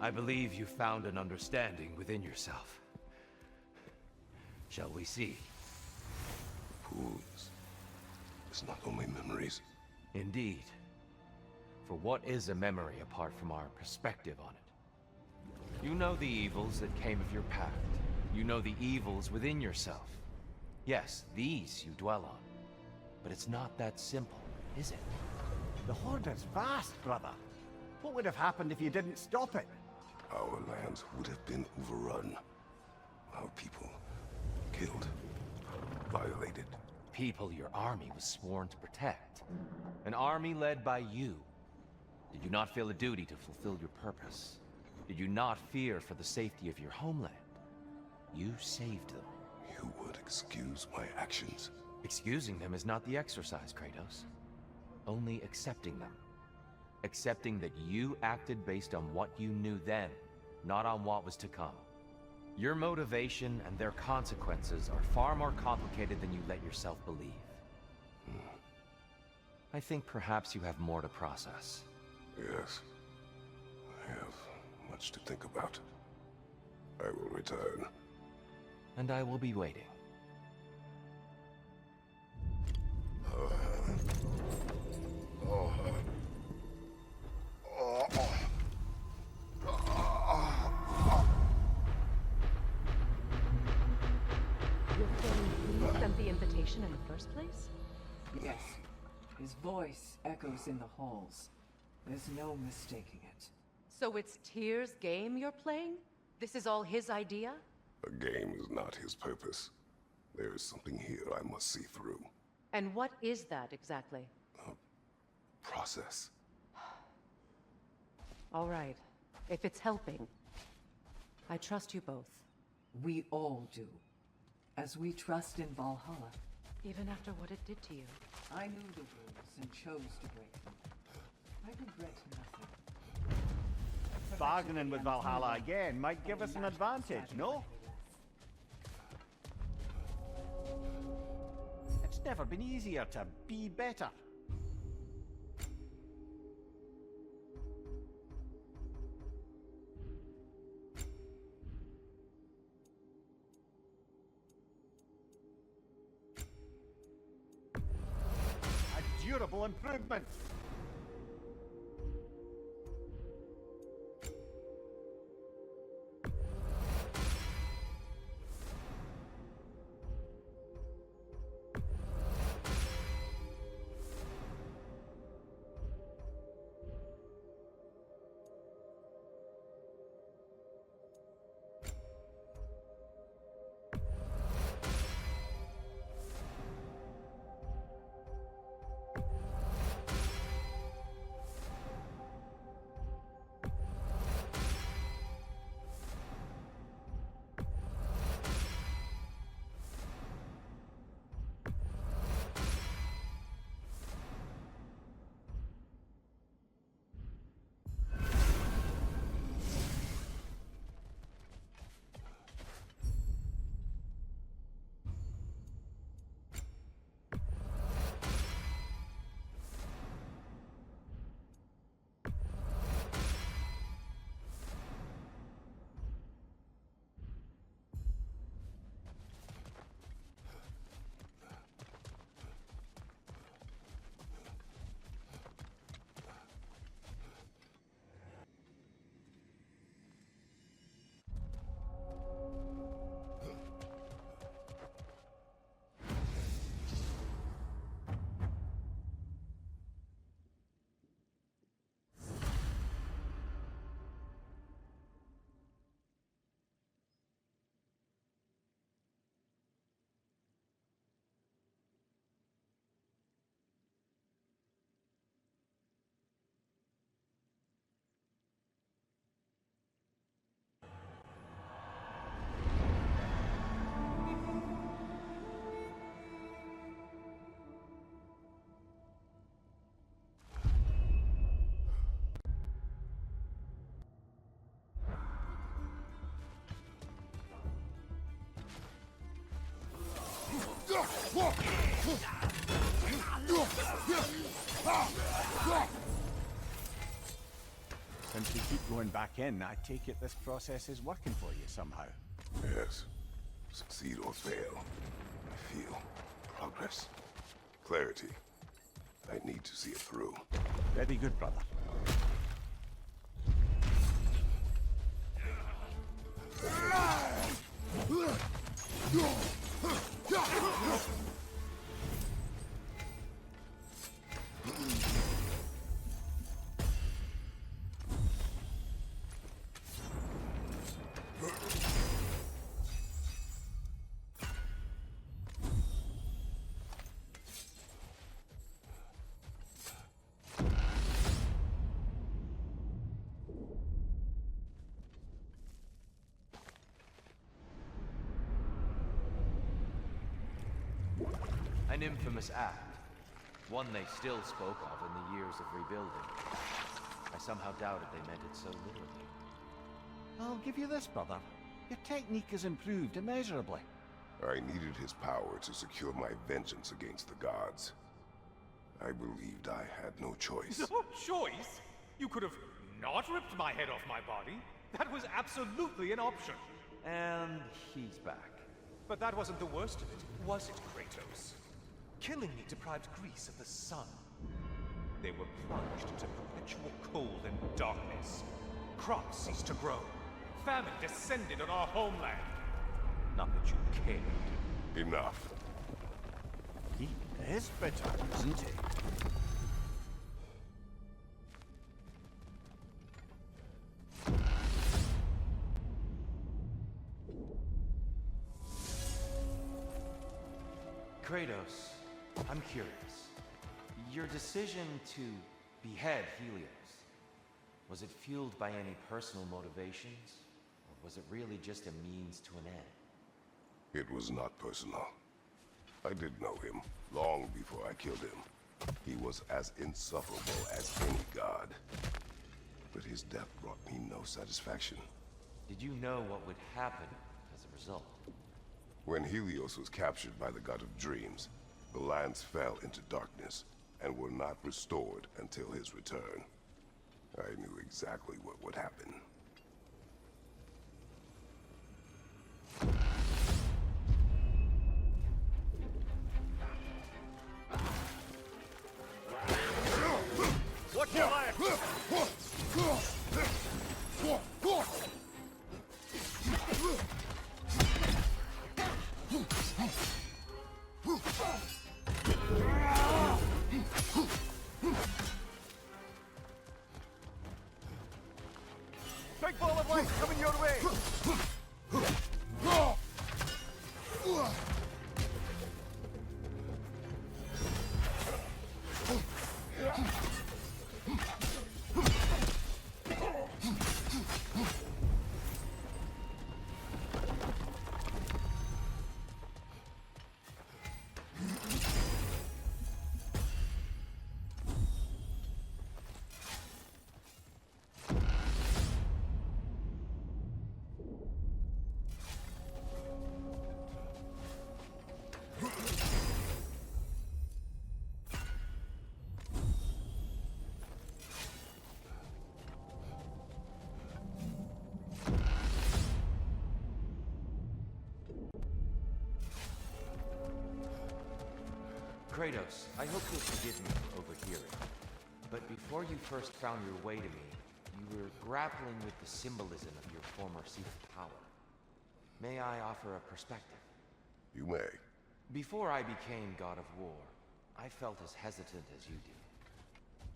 I believe you found an understanding within yourself. Shall we see? Fools. It's not only memories. Indeed. For what is a memory apart from our perspective on it? You know the evils that came of your pact. You know the evils within yourself. Yes, these you dwell on. But it's not that simple, is it? The Horde is vast, brother. What would have happened if you didn't stop it? Our lands would have been overrun. Our people killed, violated. People your army was sworn to protect. An army led by you. Did you not feel a duty to fulfill your purpose? Did you not fear for the safety of your homeland? You saved them. You would excuse my actions. Excusing them is not the exercise, Kratos. Only accepting them. Accepting that you acted based on what you knew then, not on what was to come. Your motivation and their consequences are far more complicated than you let yourself believe. I think perhaps you have more to process. Yes. I have much to think about. I will return. And I will be waiting. Who sent the invitation in the first place? Yes. His voice echoes in the halls. There's no mistaking it. So it's Tyr's game you're playing? This is all his idea? A game is not his purpose. There is something here I must see through. And what is that exactly? Process. All right. If it's helping, I trust you both. We all do. As we trust in Valhalla. Even after what it did to you. I knew the rules and chose to break them. I regret nothing. Bargaining with Valhalla again might give us an advantage, no? It's never been easier to be better. A durable improvement. Since we keep going back in, I take it this process is working for you somehow. Yes. Succeed or fail, I feel progress. Clarity. I need to see it through. Very good, brother. An infamous act. One they still spoke of in the years of rebuilding. I somehow doubted they meant it so literally. I'll give you this, brother. Your technique has improved immeasurably. I needed his power to secure my vengeance against the gods. I believed I had no choice. No choice? You could have not ripped my head off my body. That was absolutely an option. And he's back. But that wasn't the worst of it, was it, Kratos? Killing me deprived Greece of the sun. They were plunged into perpetual cold and darkness. Crops ceased to grow. Famine descended on our homeland. Not that you cared. Enough. He is bitter, isn't he? Kratos, I'm curious. Your decision to behead Helios, was it fueled by any personal motivations? Or was it really just a means to an end? It was not personal. I did know him, long before I killed him. He was as insufferable as any god. But his death brought me no satisfaction. Did you know what would happen as a result? When Helios was captured by the god of dreams, the lands fell into darkness and were not restored until his return. I knew exactly what would happen. Watch your life! Big ball of light coming your way! Kratos, I hope you'll forgive me for overhearing. But before you first found your way to me, you were grappling with the symbolism of your former seat of power. May I offer a perspective? You may. Before I became God of War, I felt as hesitant as you do.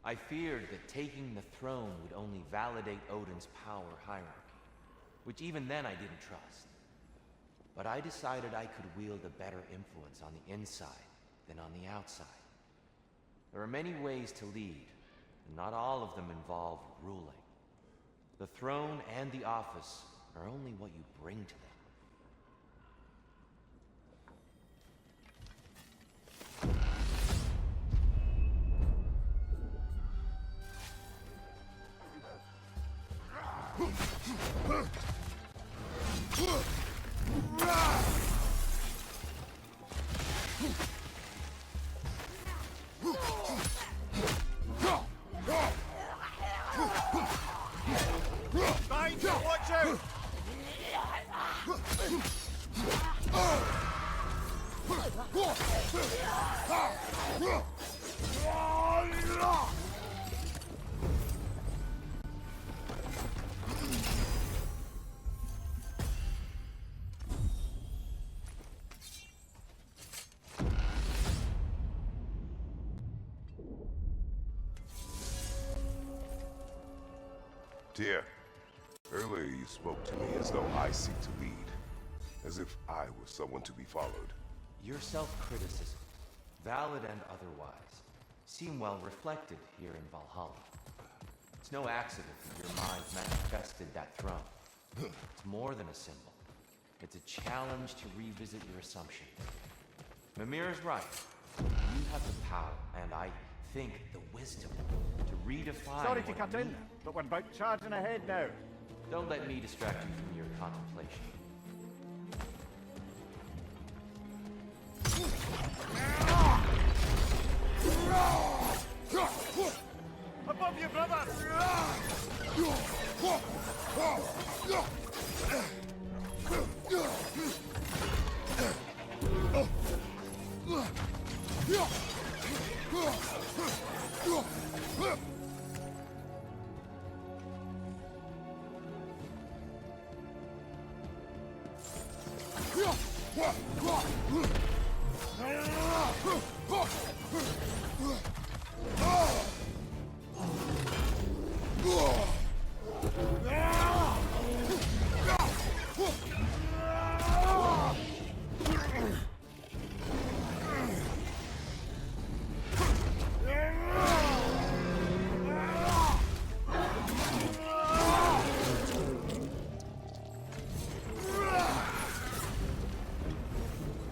I feared that taking the throne would only validate Odin's power hierarchy, which even then I didn't trust. But I decided I could wield a better influence on the inside than on the outside. There are many ways to lead, and not all of them involve ruling. The throne and the office are only what you bring to them. Tyr, earlier you spoke to me as though I seek to lead. As if I was someone to be followed. Your self-criticism, valid and otherwise, seem well reflected here in Valhalla. It's no accident that your mind manifested that throne. It's more than a symbol. It's a challenge to revisit your assumptions. Mimir is right. You have the power, and I think the wisdom, to redefine. Sorry to what cut it in, means. but we're about charging ahead now. Don't let me distract you from your contemplation. Above you, brother!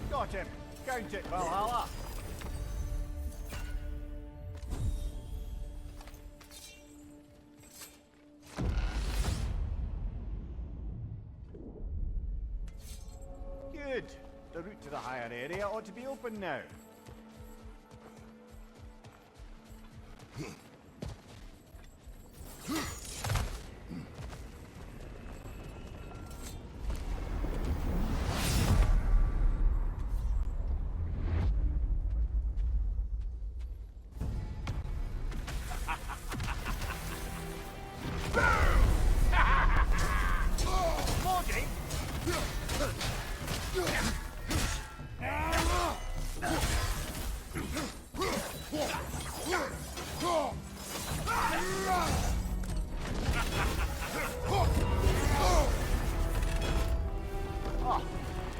Got him! Count it, Valhalla! Good. The route to the higher area ought to be open now. Loading! Oh,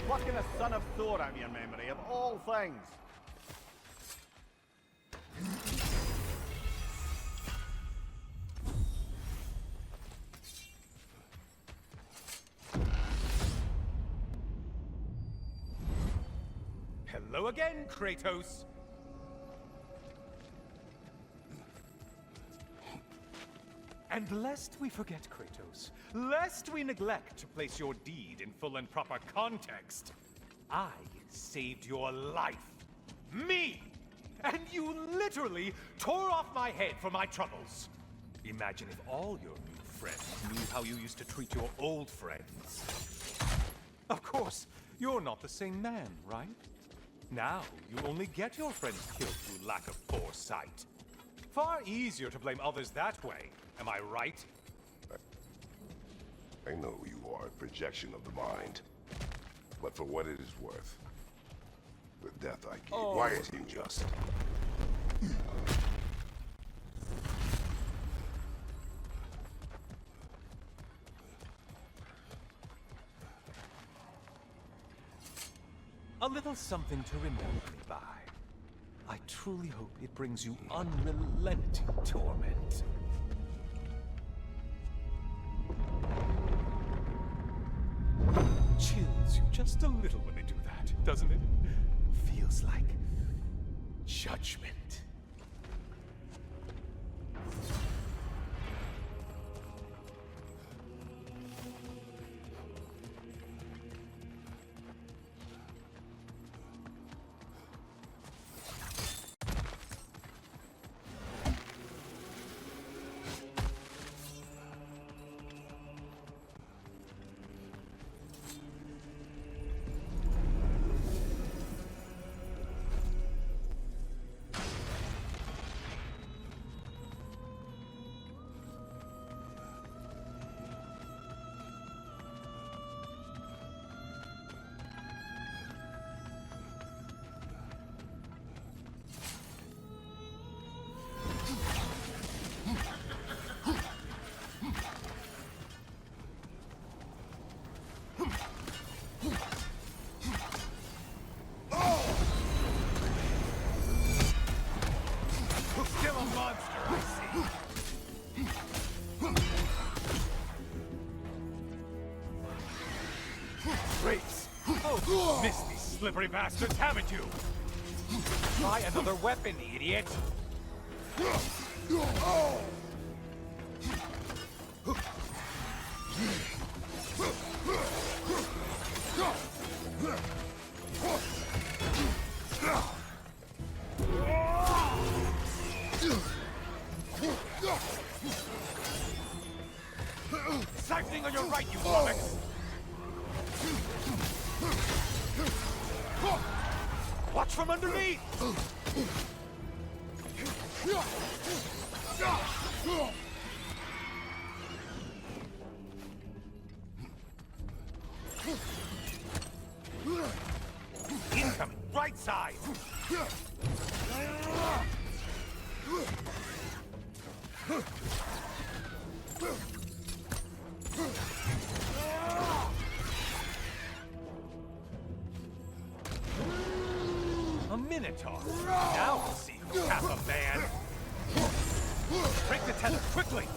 plucking a son of Thor out of your memory, of all things. Hello again, Kratos! And lest we forget, Kratos, lest we neglect to place your deed in full and proper context, I saved your life. Me! And you literally tore off my head for my troubles. Imagine if all your new friends knew how you used to treat your old friends. Of course, you're not the same man, right? Now, you only get your friends killed through lack of foresight. Far easier to blame others that way, am I right? I know you are a projection of the mind. But for what it is worth, the death I gave, why is you just? A little something to remember me by. I truly hope it brings you unrelenting torment. Chills you just a little when they do that, doesn't it? Feels like judgment. slippery bastards, haven't you? Try another weapon, idiot! Siphoning on your right, you lummox! Watch from underneath! Incoming, right side! A minotaur. Now we'll see who's half a man. Break the tether, quickly!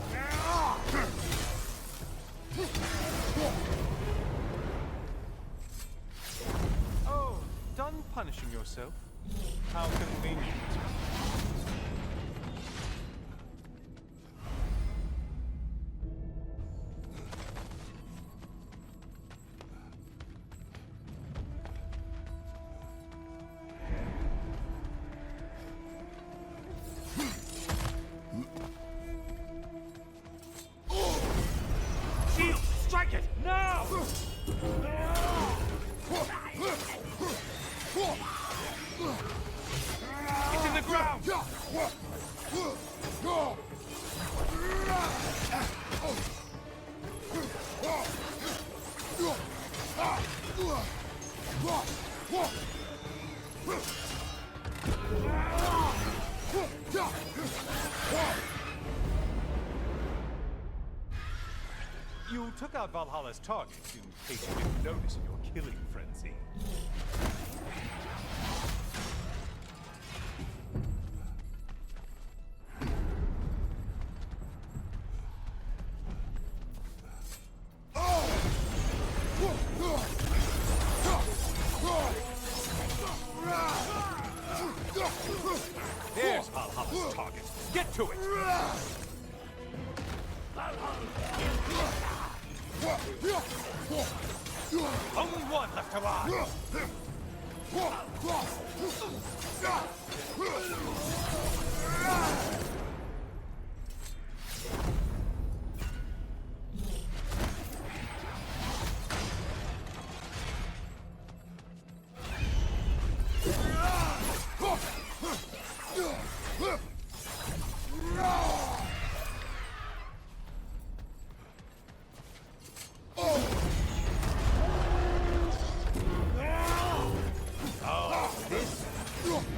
Oh, done punishing yourself? How convenient. Shield, strike it, now! It's in the ground! You took out Valhalla's target, in case you didn't notice in your killing frenzy. There's Valhalla's target. Get to it! Only one left alive!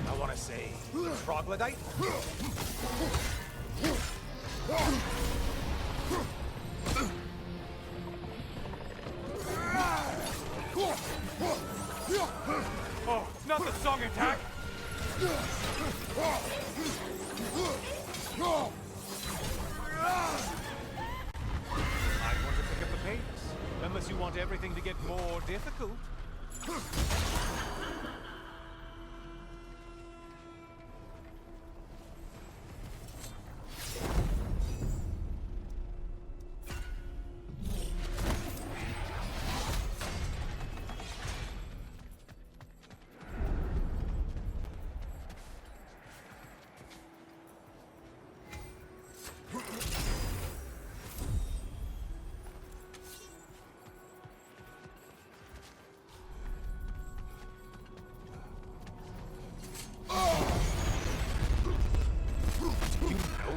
I want to say, troglodyte? Oh, not the song attack! I want to pick up the pace, unless you want everything to get more difficult.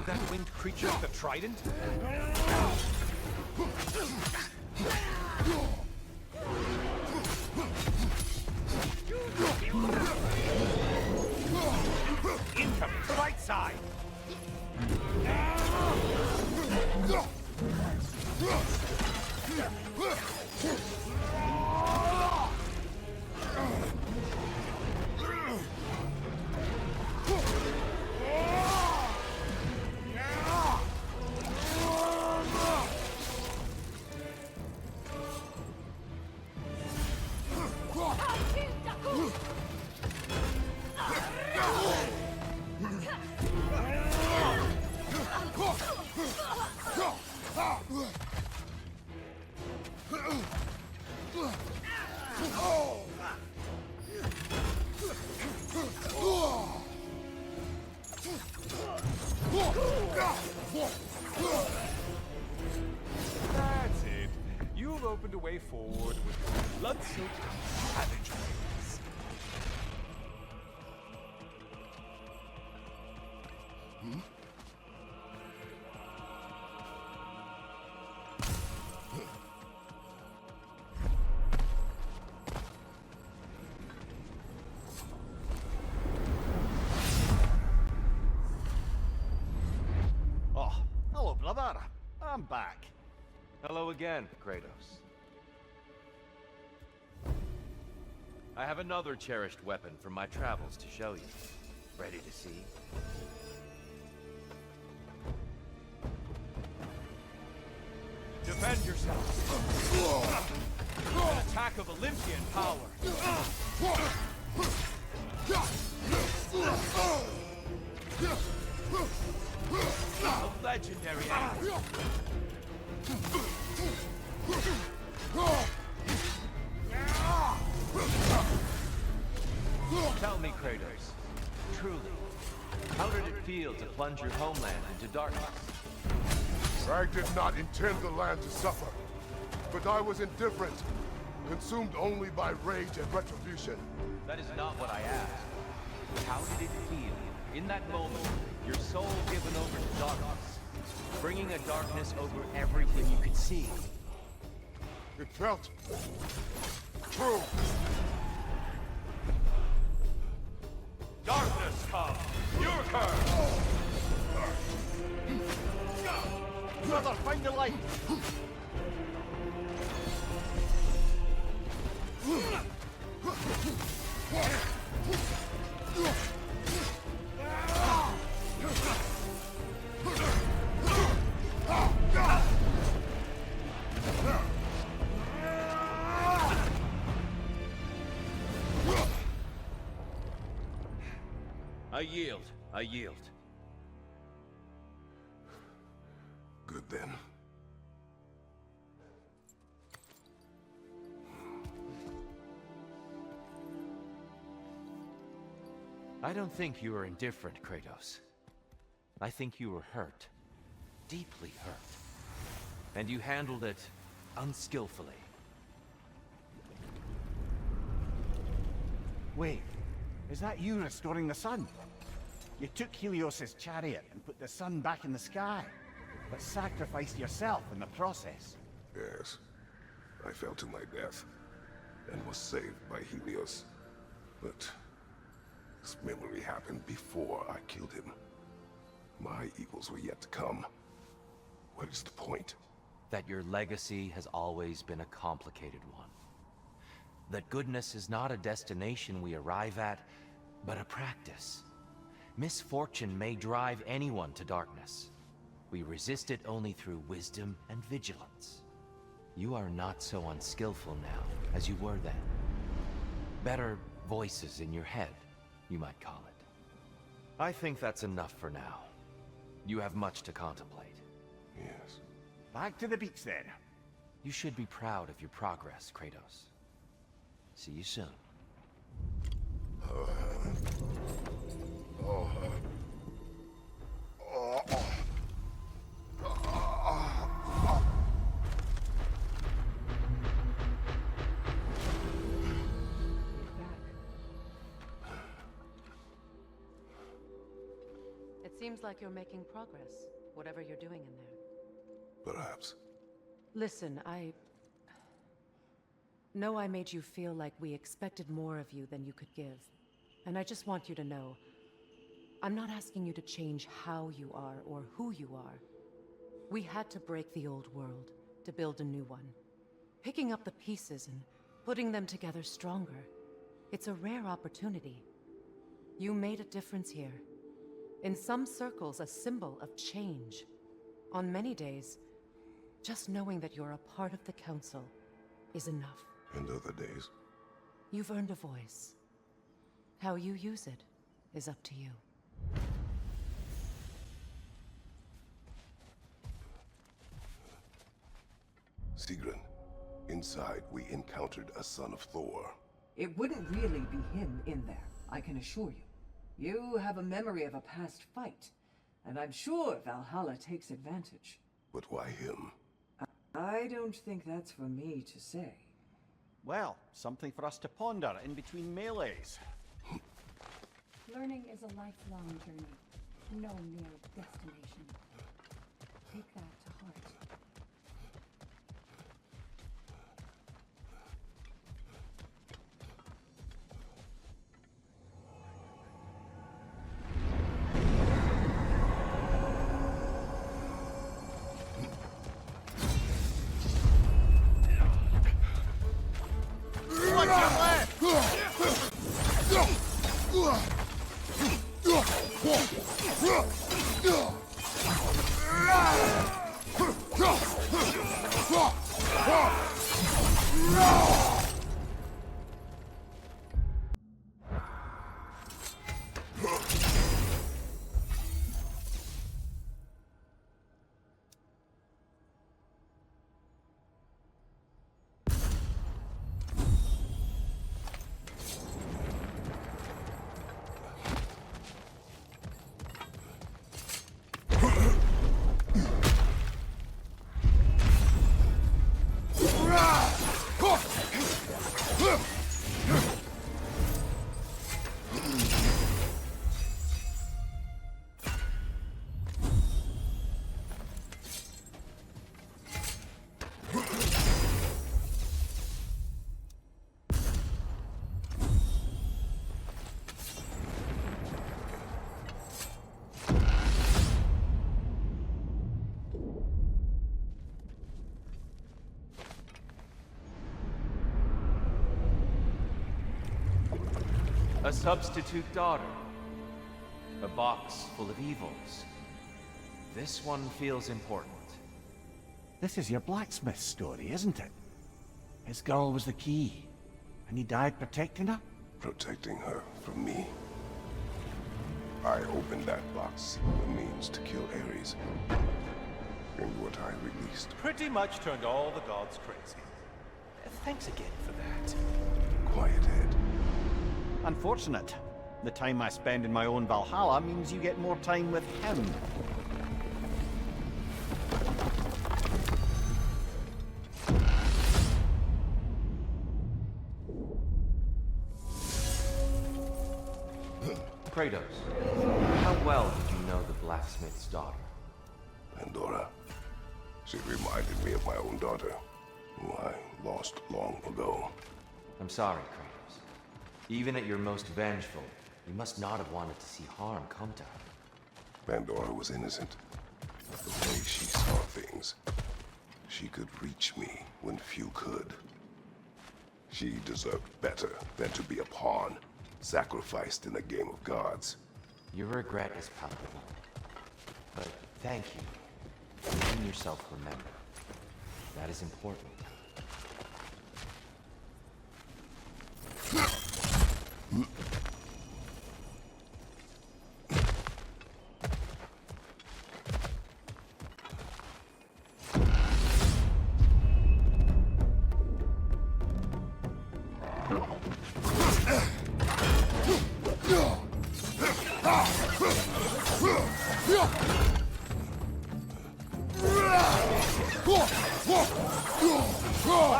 That winged creature, the trident? Incoming, right side! so savage ways. Oh, hello, brother. I'm back. Hello again, Kratos. I have another cherished weapon from my travels to show you. Ready to see? Defend yourself! An attack of Olympian power! A legendary angle! Tell me, Kratos, truly, how did it feel to plunge your homeland into darkness? I did not intend the land to suffer, but I was indifferent, consumed only by rage and retribution. That is not what I asked. How did it feel, in that moment, your soul given over to darkness, bringing a darkness over everything you could see? It felt true. Darkness come! Your curse! Brother, find the light! I yield. I yield. Good then. I don't think you were indifferent, Kratos. I think you were hurt. Deeply hurt. And you handled it unskillfully. Wait, is that you restoring the sun? You took Helios's chariot and put the sun back in the sky, but sacrificed yourself in the process. Yes. I fell to my death, and was saved by Helios. But this memory happened before I killed him. My evils were yet to come. What is the point? That your legacy has always been a complicated one. That goodness is not a destination we arrive at, but a practice. Misfortune may drive anyone to darkness. We resist it only through wisdom and vigilance. You are not so unskillful now as you were then. Better voices in your head, you might call it. I think that's enough for now. You have much to contemplate. Yes. Back to the beach then. You should be proud of your progress, Kratos. See you soon. It seems like you're making progress, whatever you're doing in there. Perhaps. Listen, I know I made you feel like we expected more of you than you could give. And I just want you to know, I'm not asking you to change how you are or who you are. We had to break the old world to build a new one. Picking up the pieces and putting them together stronger. It's a rare opportunity. You made a difference here. In some circles, a symbol of change. On many days, just knowing that you're a part of the Council is enough. And other days. You've earned a voice. How you use it is up to you. Sigrun, inside we encountered a son of Thor. It wouldn't really be him in there, I can assure you. You have a memory of a past fight, and I'm sure Valhalla takes advantage. But why him? I don't think that's for me to say. Well, something for us to ponder in between melees. Learning is a lifelong journey, no mere destination. Take that to heart. A substitute daughter. A box full of evils. This one feels important. This is your blacksmith story, isn't it? His girl was the key, and he died protecting her? Protecting her from me. I opened that box, the means to kill Ares. And what I released. Pretty much turned all the gods crazy. Thanks again for that. Quiet head. Unfortunate. The time I spend in my own Valhalla means you get more time with him. Kratos, how well did you know the blacksmith's daughter? Pandora. She reminded me of my own daughter, who I lost long ago. I'm sorry, Kratos. Even at your most vengeful, you must not have wanted to see harm come to her. Pandora was innocent. But the way she saw things, she could reach me when few could. She deserved better than to be a pawn, sacrificed in a game of gods. Your regret is palpable. But thank you for making yourself remember. That is important.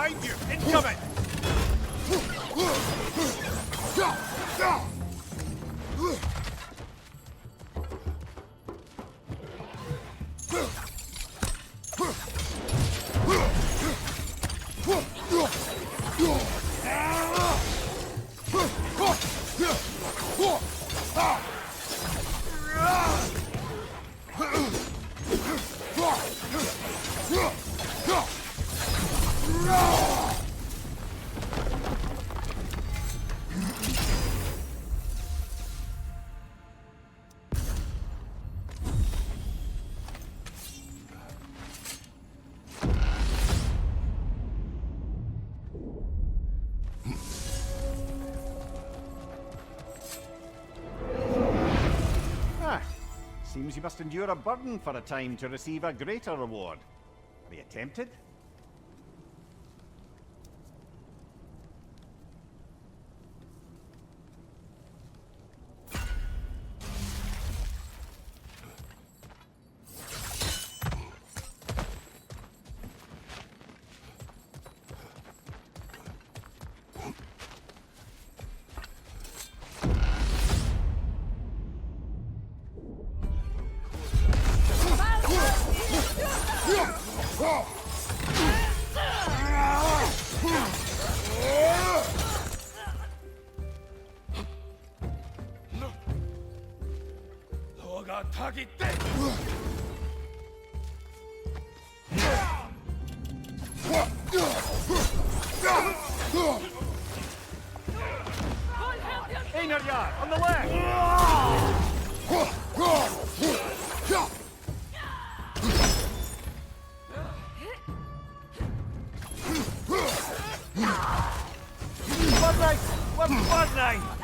Behind you! Incoming! Seems you must endure a burden for a time to receive a greater reward. Are you tempted? Einar, on the left! Bloodline! What's bloodline?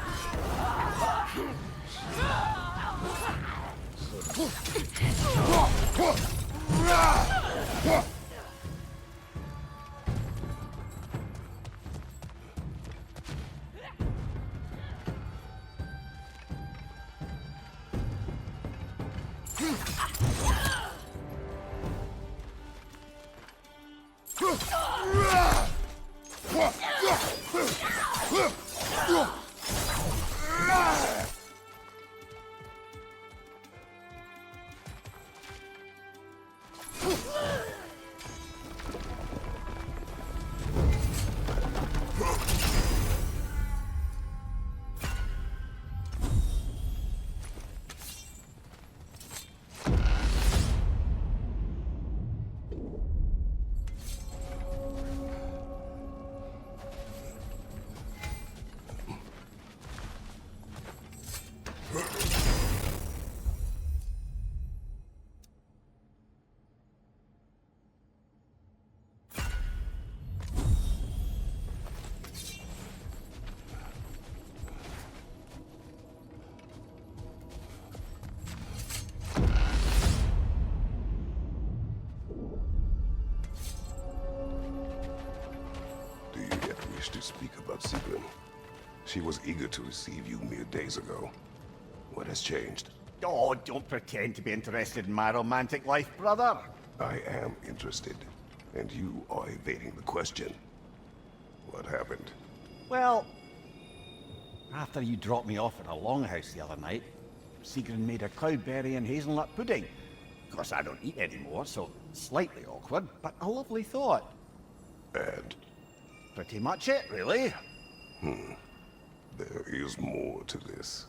Do you yet wish to speak about Sigrun? She was eager to receive you mere days ago. What has changed? Oh, don't pretend to be interested in my romantic life, brother. I am interested, and you are evading the question. What happened? Well, after you dropped me off at a longhouse the other night, Sigrun made a cloudberry and hazelnut pudding. Of course, I don't eat anymore, so slightly awkward, but a lovely thought. And Pretty much it, really. there is more to this.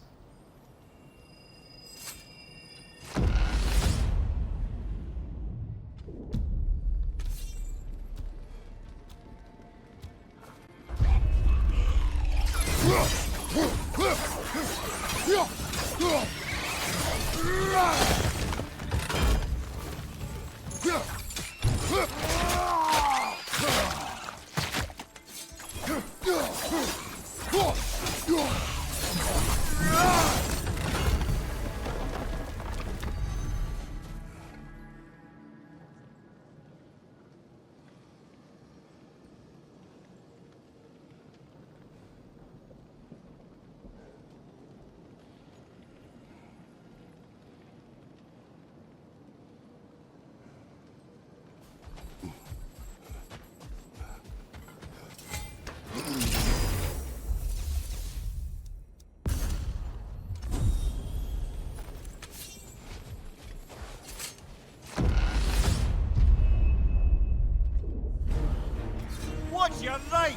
What's your right?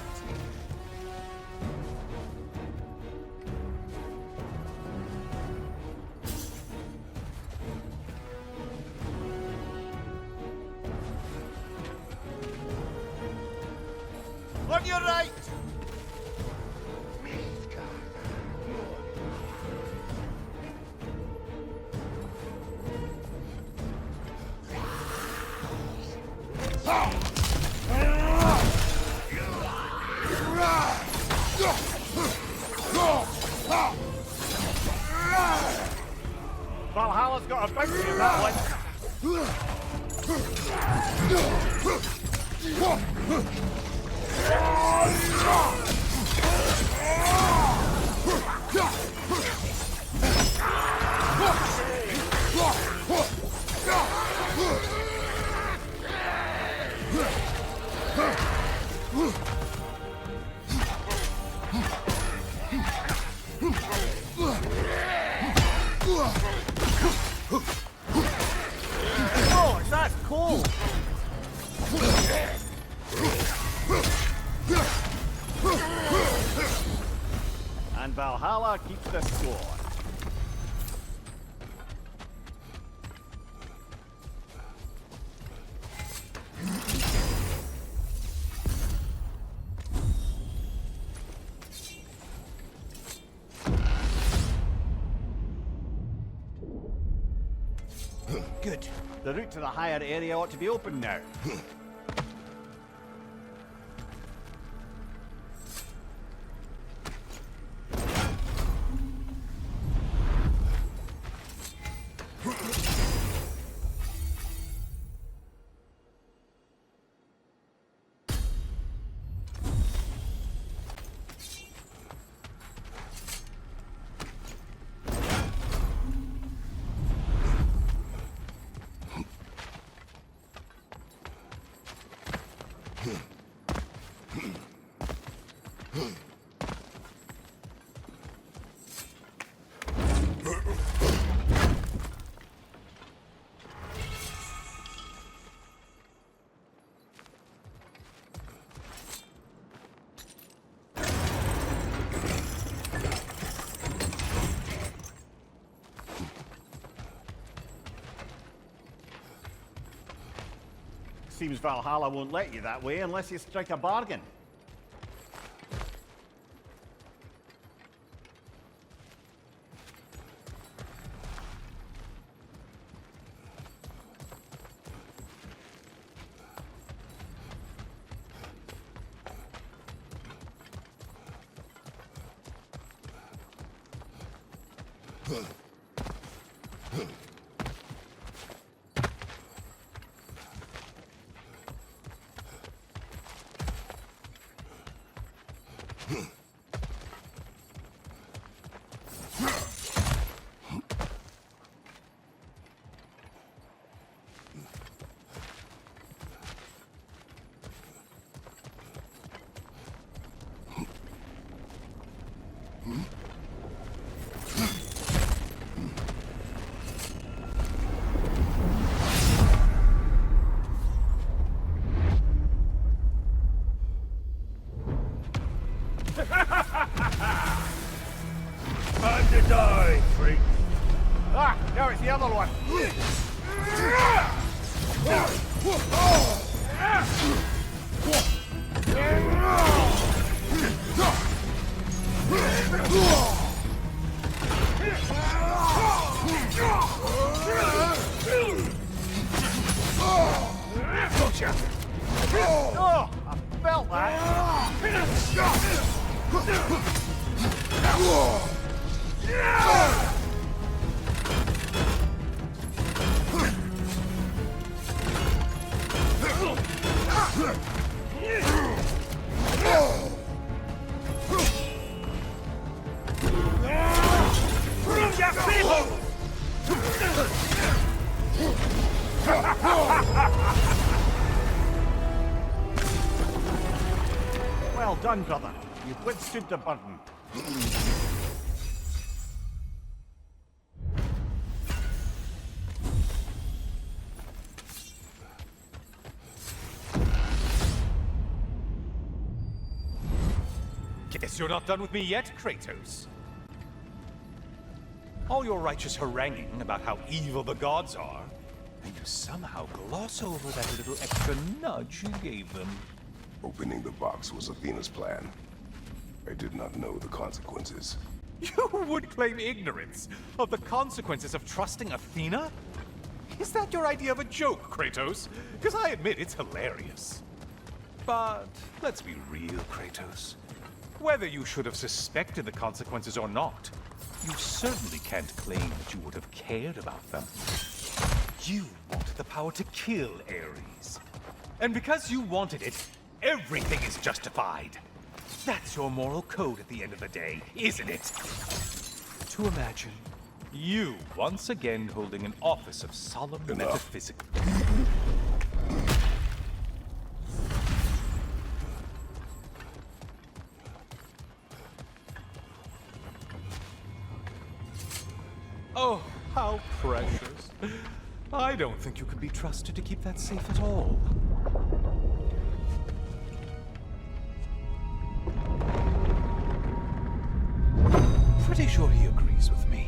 On your right! Valhalla's got a bounty in that one. Oh, that's cool. And Valhalla keeps the score. Good. The route to the higher area ought to be open now. Seems Valhalla won't let you that way unless you strike a bargain. Time to die, freak. Ah, now it's the other one. Gotcha. Oh, I felt that. Well done, brother. You've withstood the burden. Guess you're not done with me yet, Kratos. All your righteous haranguing about how evil the gods are, and you somehow gloss over that little extra nudge you gave them. Opening the box was Athena's plan. I did not know the consequences. You would claim ignorance of the consequences of trusting Athena? Is that your idea of a joke, Kratos? Because I admit it's hilarious. But let's be real, Kratos. Whether you should have suspected the consequences or not, you certainly can't claim that you would have cared about them. You wanted the power to kill Ares. And because you wanted it, everything is justified. That's your moral code at the end of the day, isn't it? To imagine you once again holding an office of solemn metaphysical... Oh, how precious. I don't think you can be trusted to keep that safe at all. Pretty sure he agrees with me.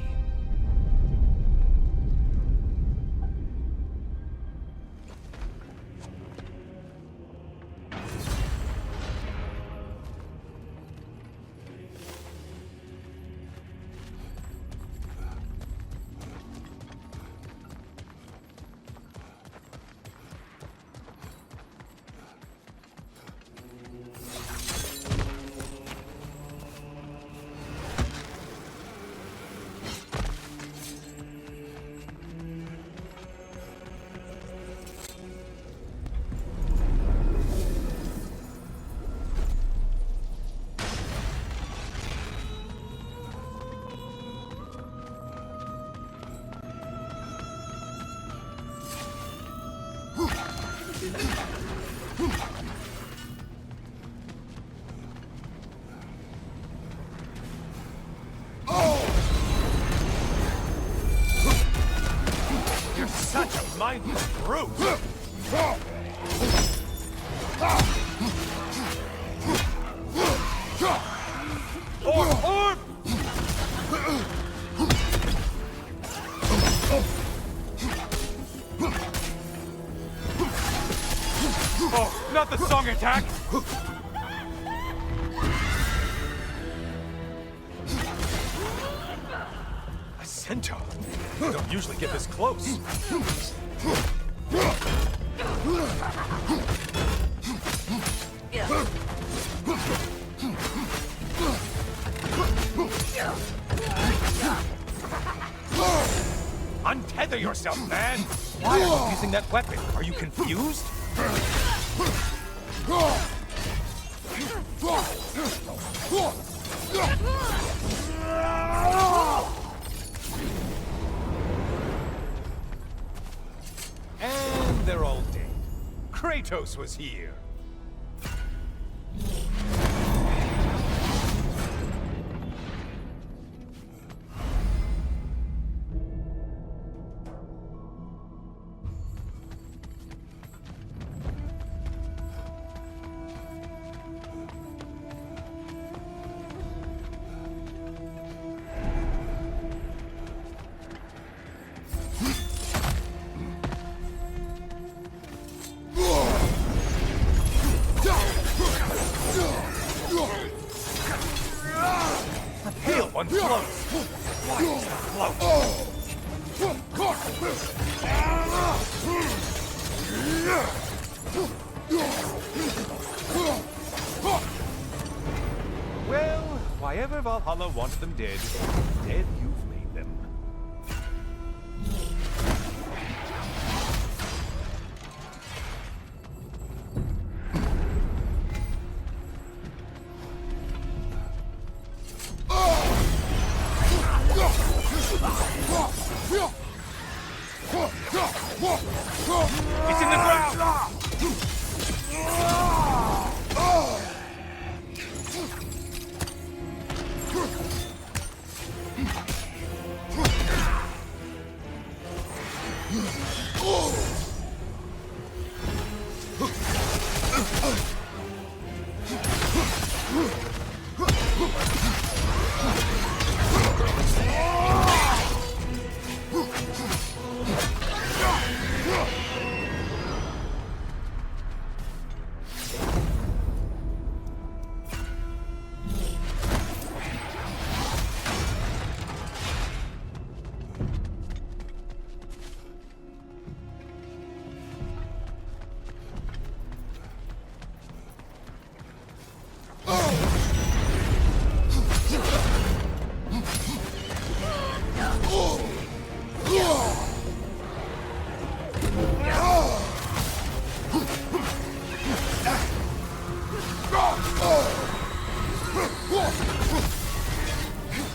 You're such a mindless brute! Orb! Oh, not the song attack! A centaur? You don't usually get this close. Untether yourself, man! Why are you using that weapon? Are you confused? And they're all dead. Kratos was here. One close. Why is that Well, why ever Valhalla wanted them dead, dead you've made them. It's in the ground!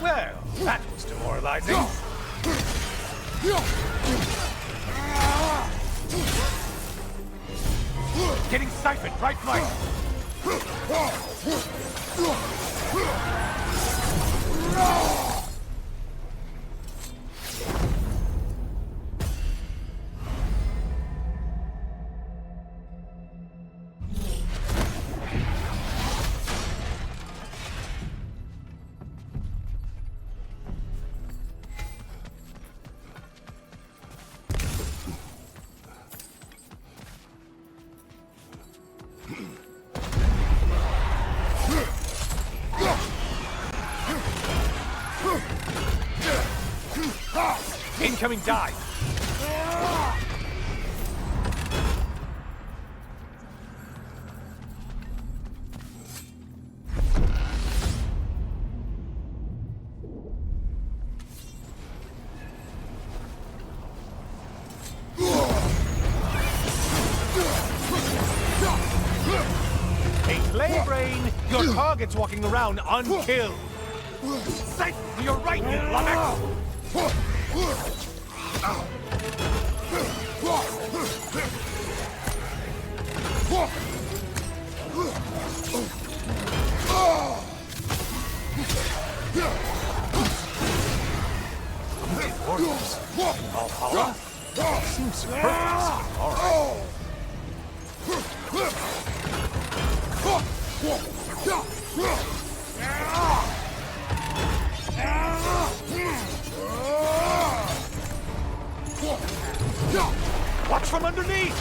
Well, that was demoralizing. Getting siphoned, right flank. Incoming dive! Hey, Clay Brain! Your target's walking around unkilled! Sight to your right, you lummox! warriors. Valhalla? Seems superfluous. All right. Watch from underneath!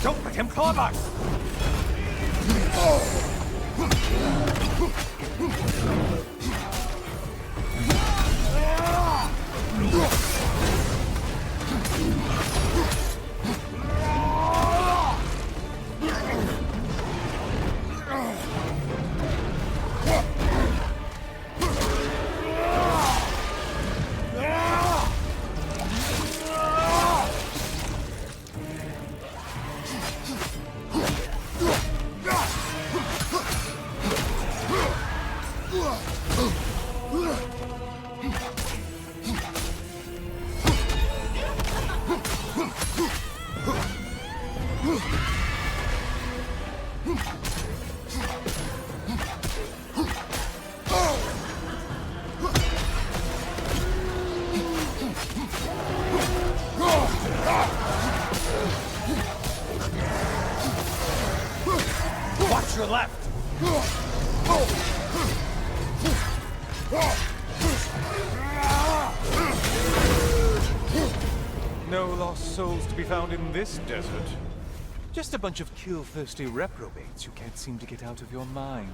Don't let him climb us! Watch your left! No lost souls to be found in this desert. Just a bunch of kill-thirsty reprobates who can't seem to get out of your mind.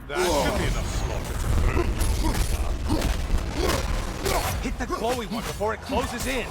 That should be enough slaughter to burn. Hit the glowy one before it closes in.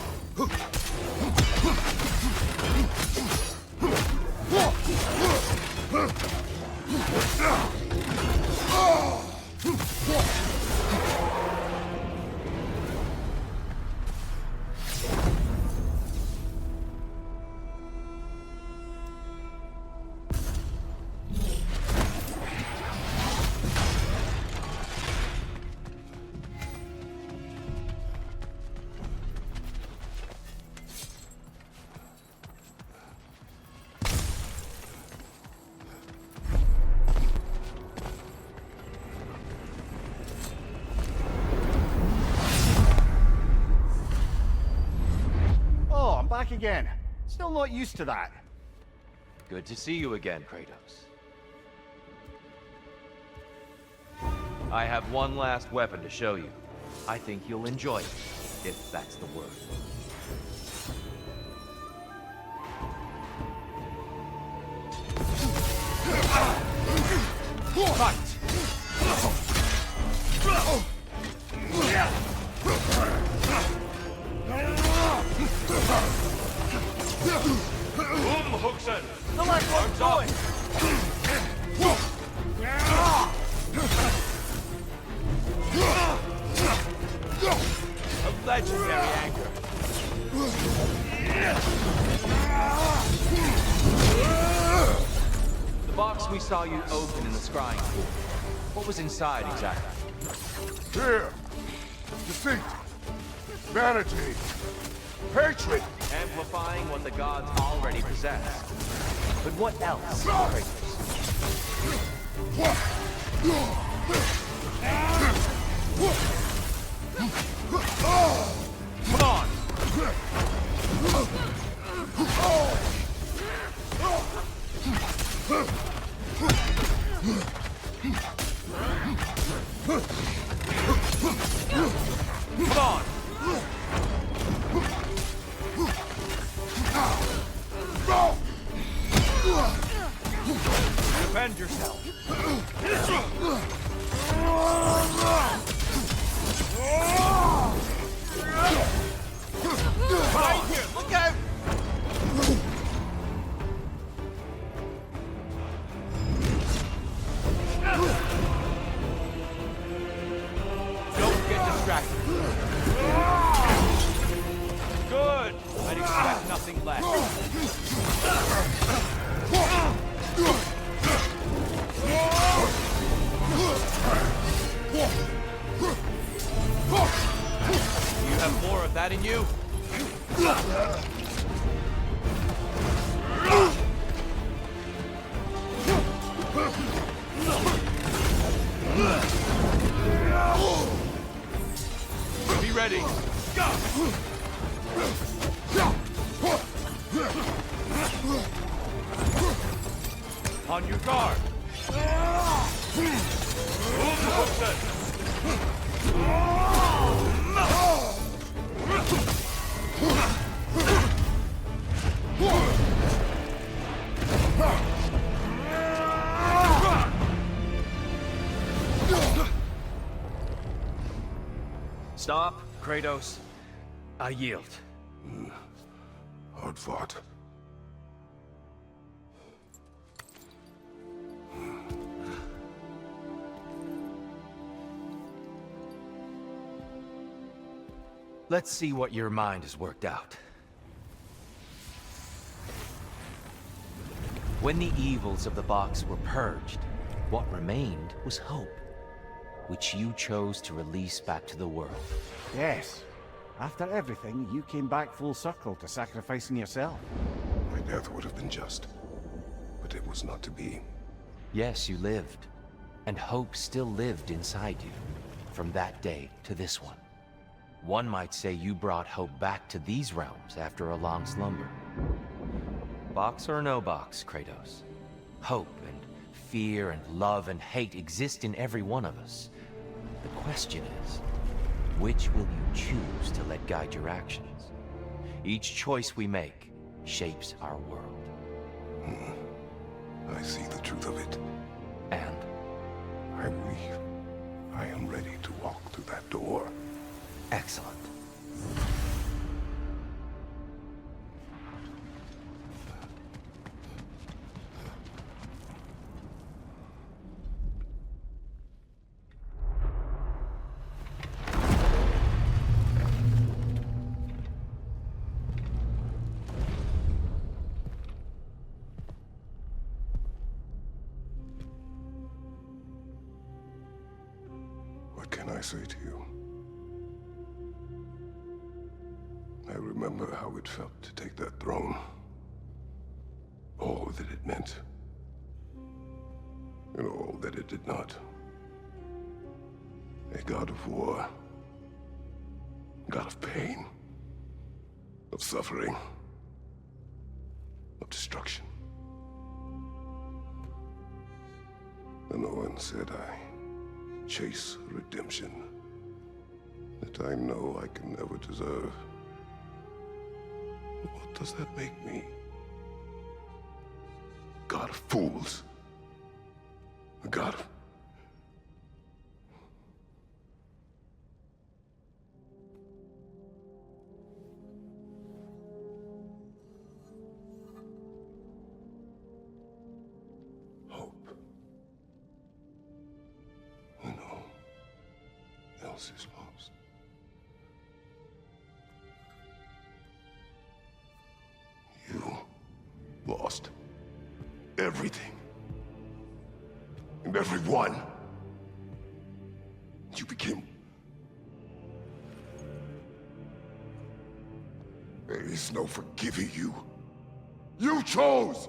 Back again. Still not used to that. Good to see you again, Kratos. I have one last weapon to show you. I think you'll enjoy it, if that's the word. Fight! Hookson! The left one's going! A legendary anger. The box we saw you open in the scrying pool. What was inside exactly? Fear, deceit, vanity, hatred. Amplifying what the gods already possess. But what else, Kratos? Come on! distracted. Good! I'd expect nothing less. You have more of that in you? Be ready. On your guard. Move the hook Stop, Kratos. I yield. Hard fought. Let's see what your mind has worked out. When the evils of the box were purged, what remained was hope, which you chose to release back to the world. Yes. After everything, you came back full circle to sacrificing yourself. My death would have been just, but it was not to be. Yes, you lived, and hope still lived inside you, from that day to this one. One might say you brought hope back to these realms after a long slumber. Box or no box, Kratos. Hope and fear and love and hate exist in every one of us. The question is, which will you choose to let guide your actions? Each choice we make shapes our world. I see the truth of it. And I believe I am ready to walk through that door. excellent. What can I say to you? I remember how it felt to take that throne. All that it meant. And all that it did not. A god of war. A god of pain. Of suffering. Of destruction. And Owen said I chase redemption that I know I can never deserve. What does that make me? God of fools. A god of... hope. When all else is lost. You lost everything. And everyone. You became... There is no forgiving you. You chose!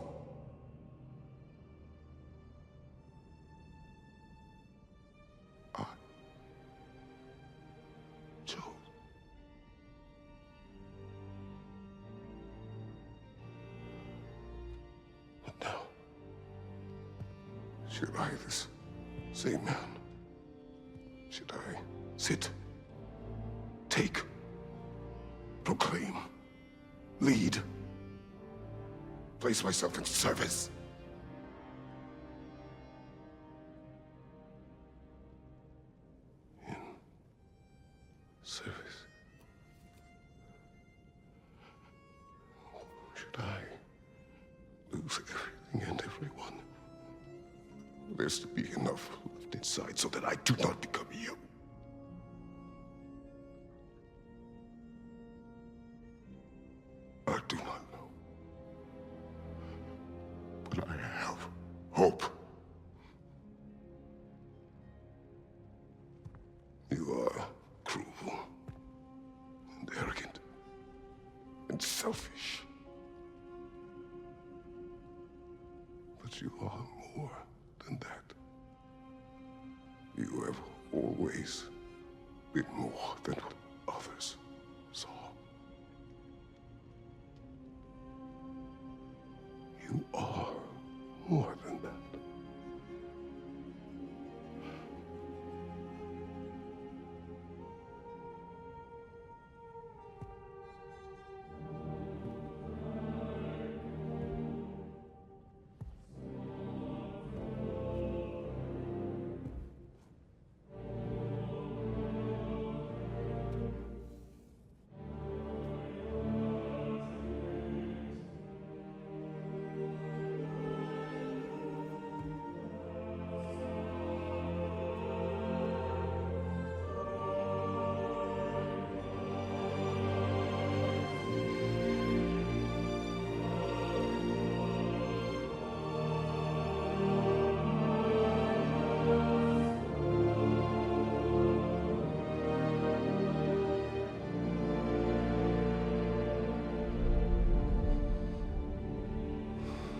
I chose. But now, should I, this same man, should I sit, take, proclaim, lead, place myself in service? In service? Should I lose everything and everyone? There's to be enough left inside so that I do not become you. and selfish. But you are more than that. You have always been more than what others saw. You are more than that.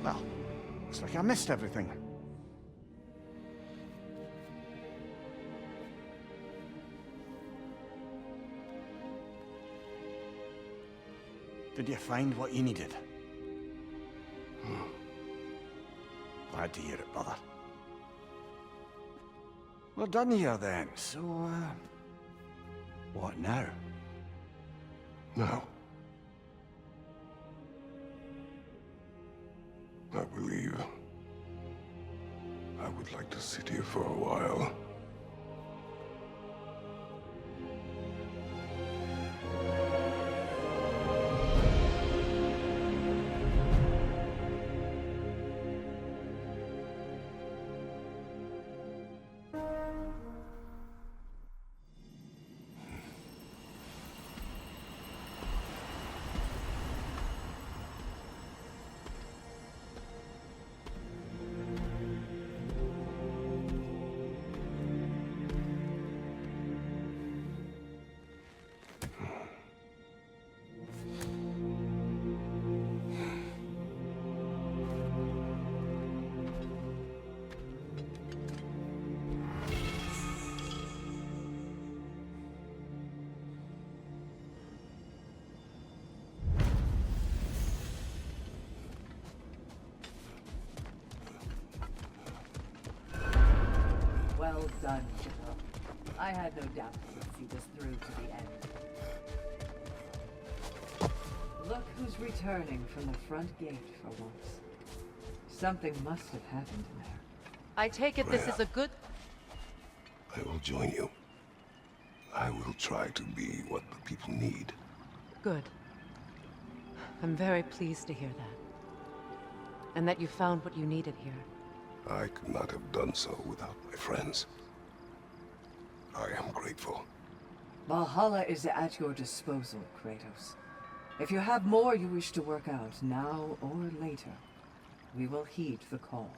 Well, looks like I missed everything. Did you find what you needed? Glad to hear it, brother. We're done here then, so, what now? Now, I believe I would like to sit here for a while. Well done, Kipper. I had no doubt you'd see this through to the end. Look who's returning from the front gate for once. Something must have happened in there. I take it this is a good... I will join you. I will try to be what the people need. Good. I'm very pleased to hear that. And that you found what you needed here. I could not have done so without my friends. I am grateful. Valhalla is at your disposal, Kratos. If you have more you wish to work out, now or later, we will heed the call.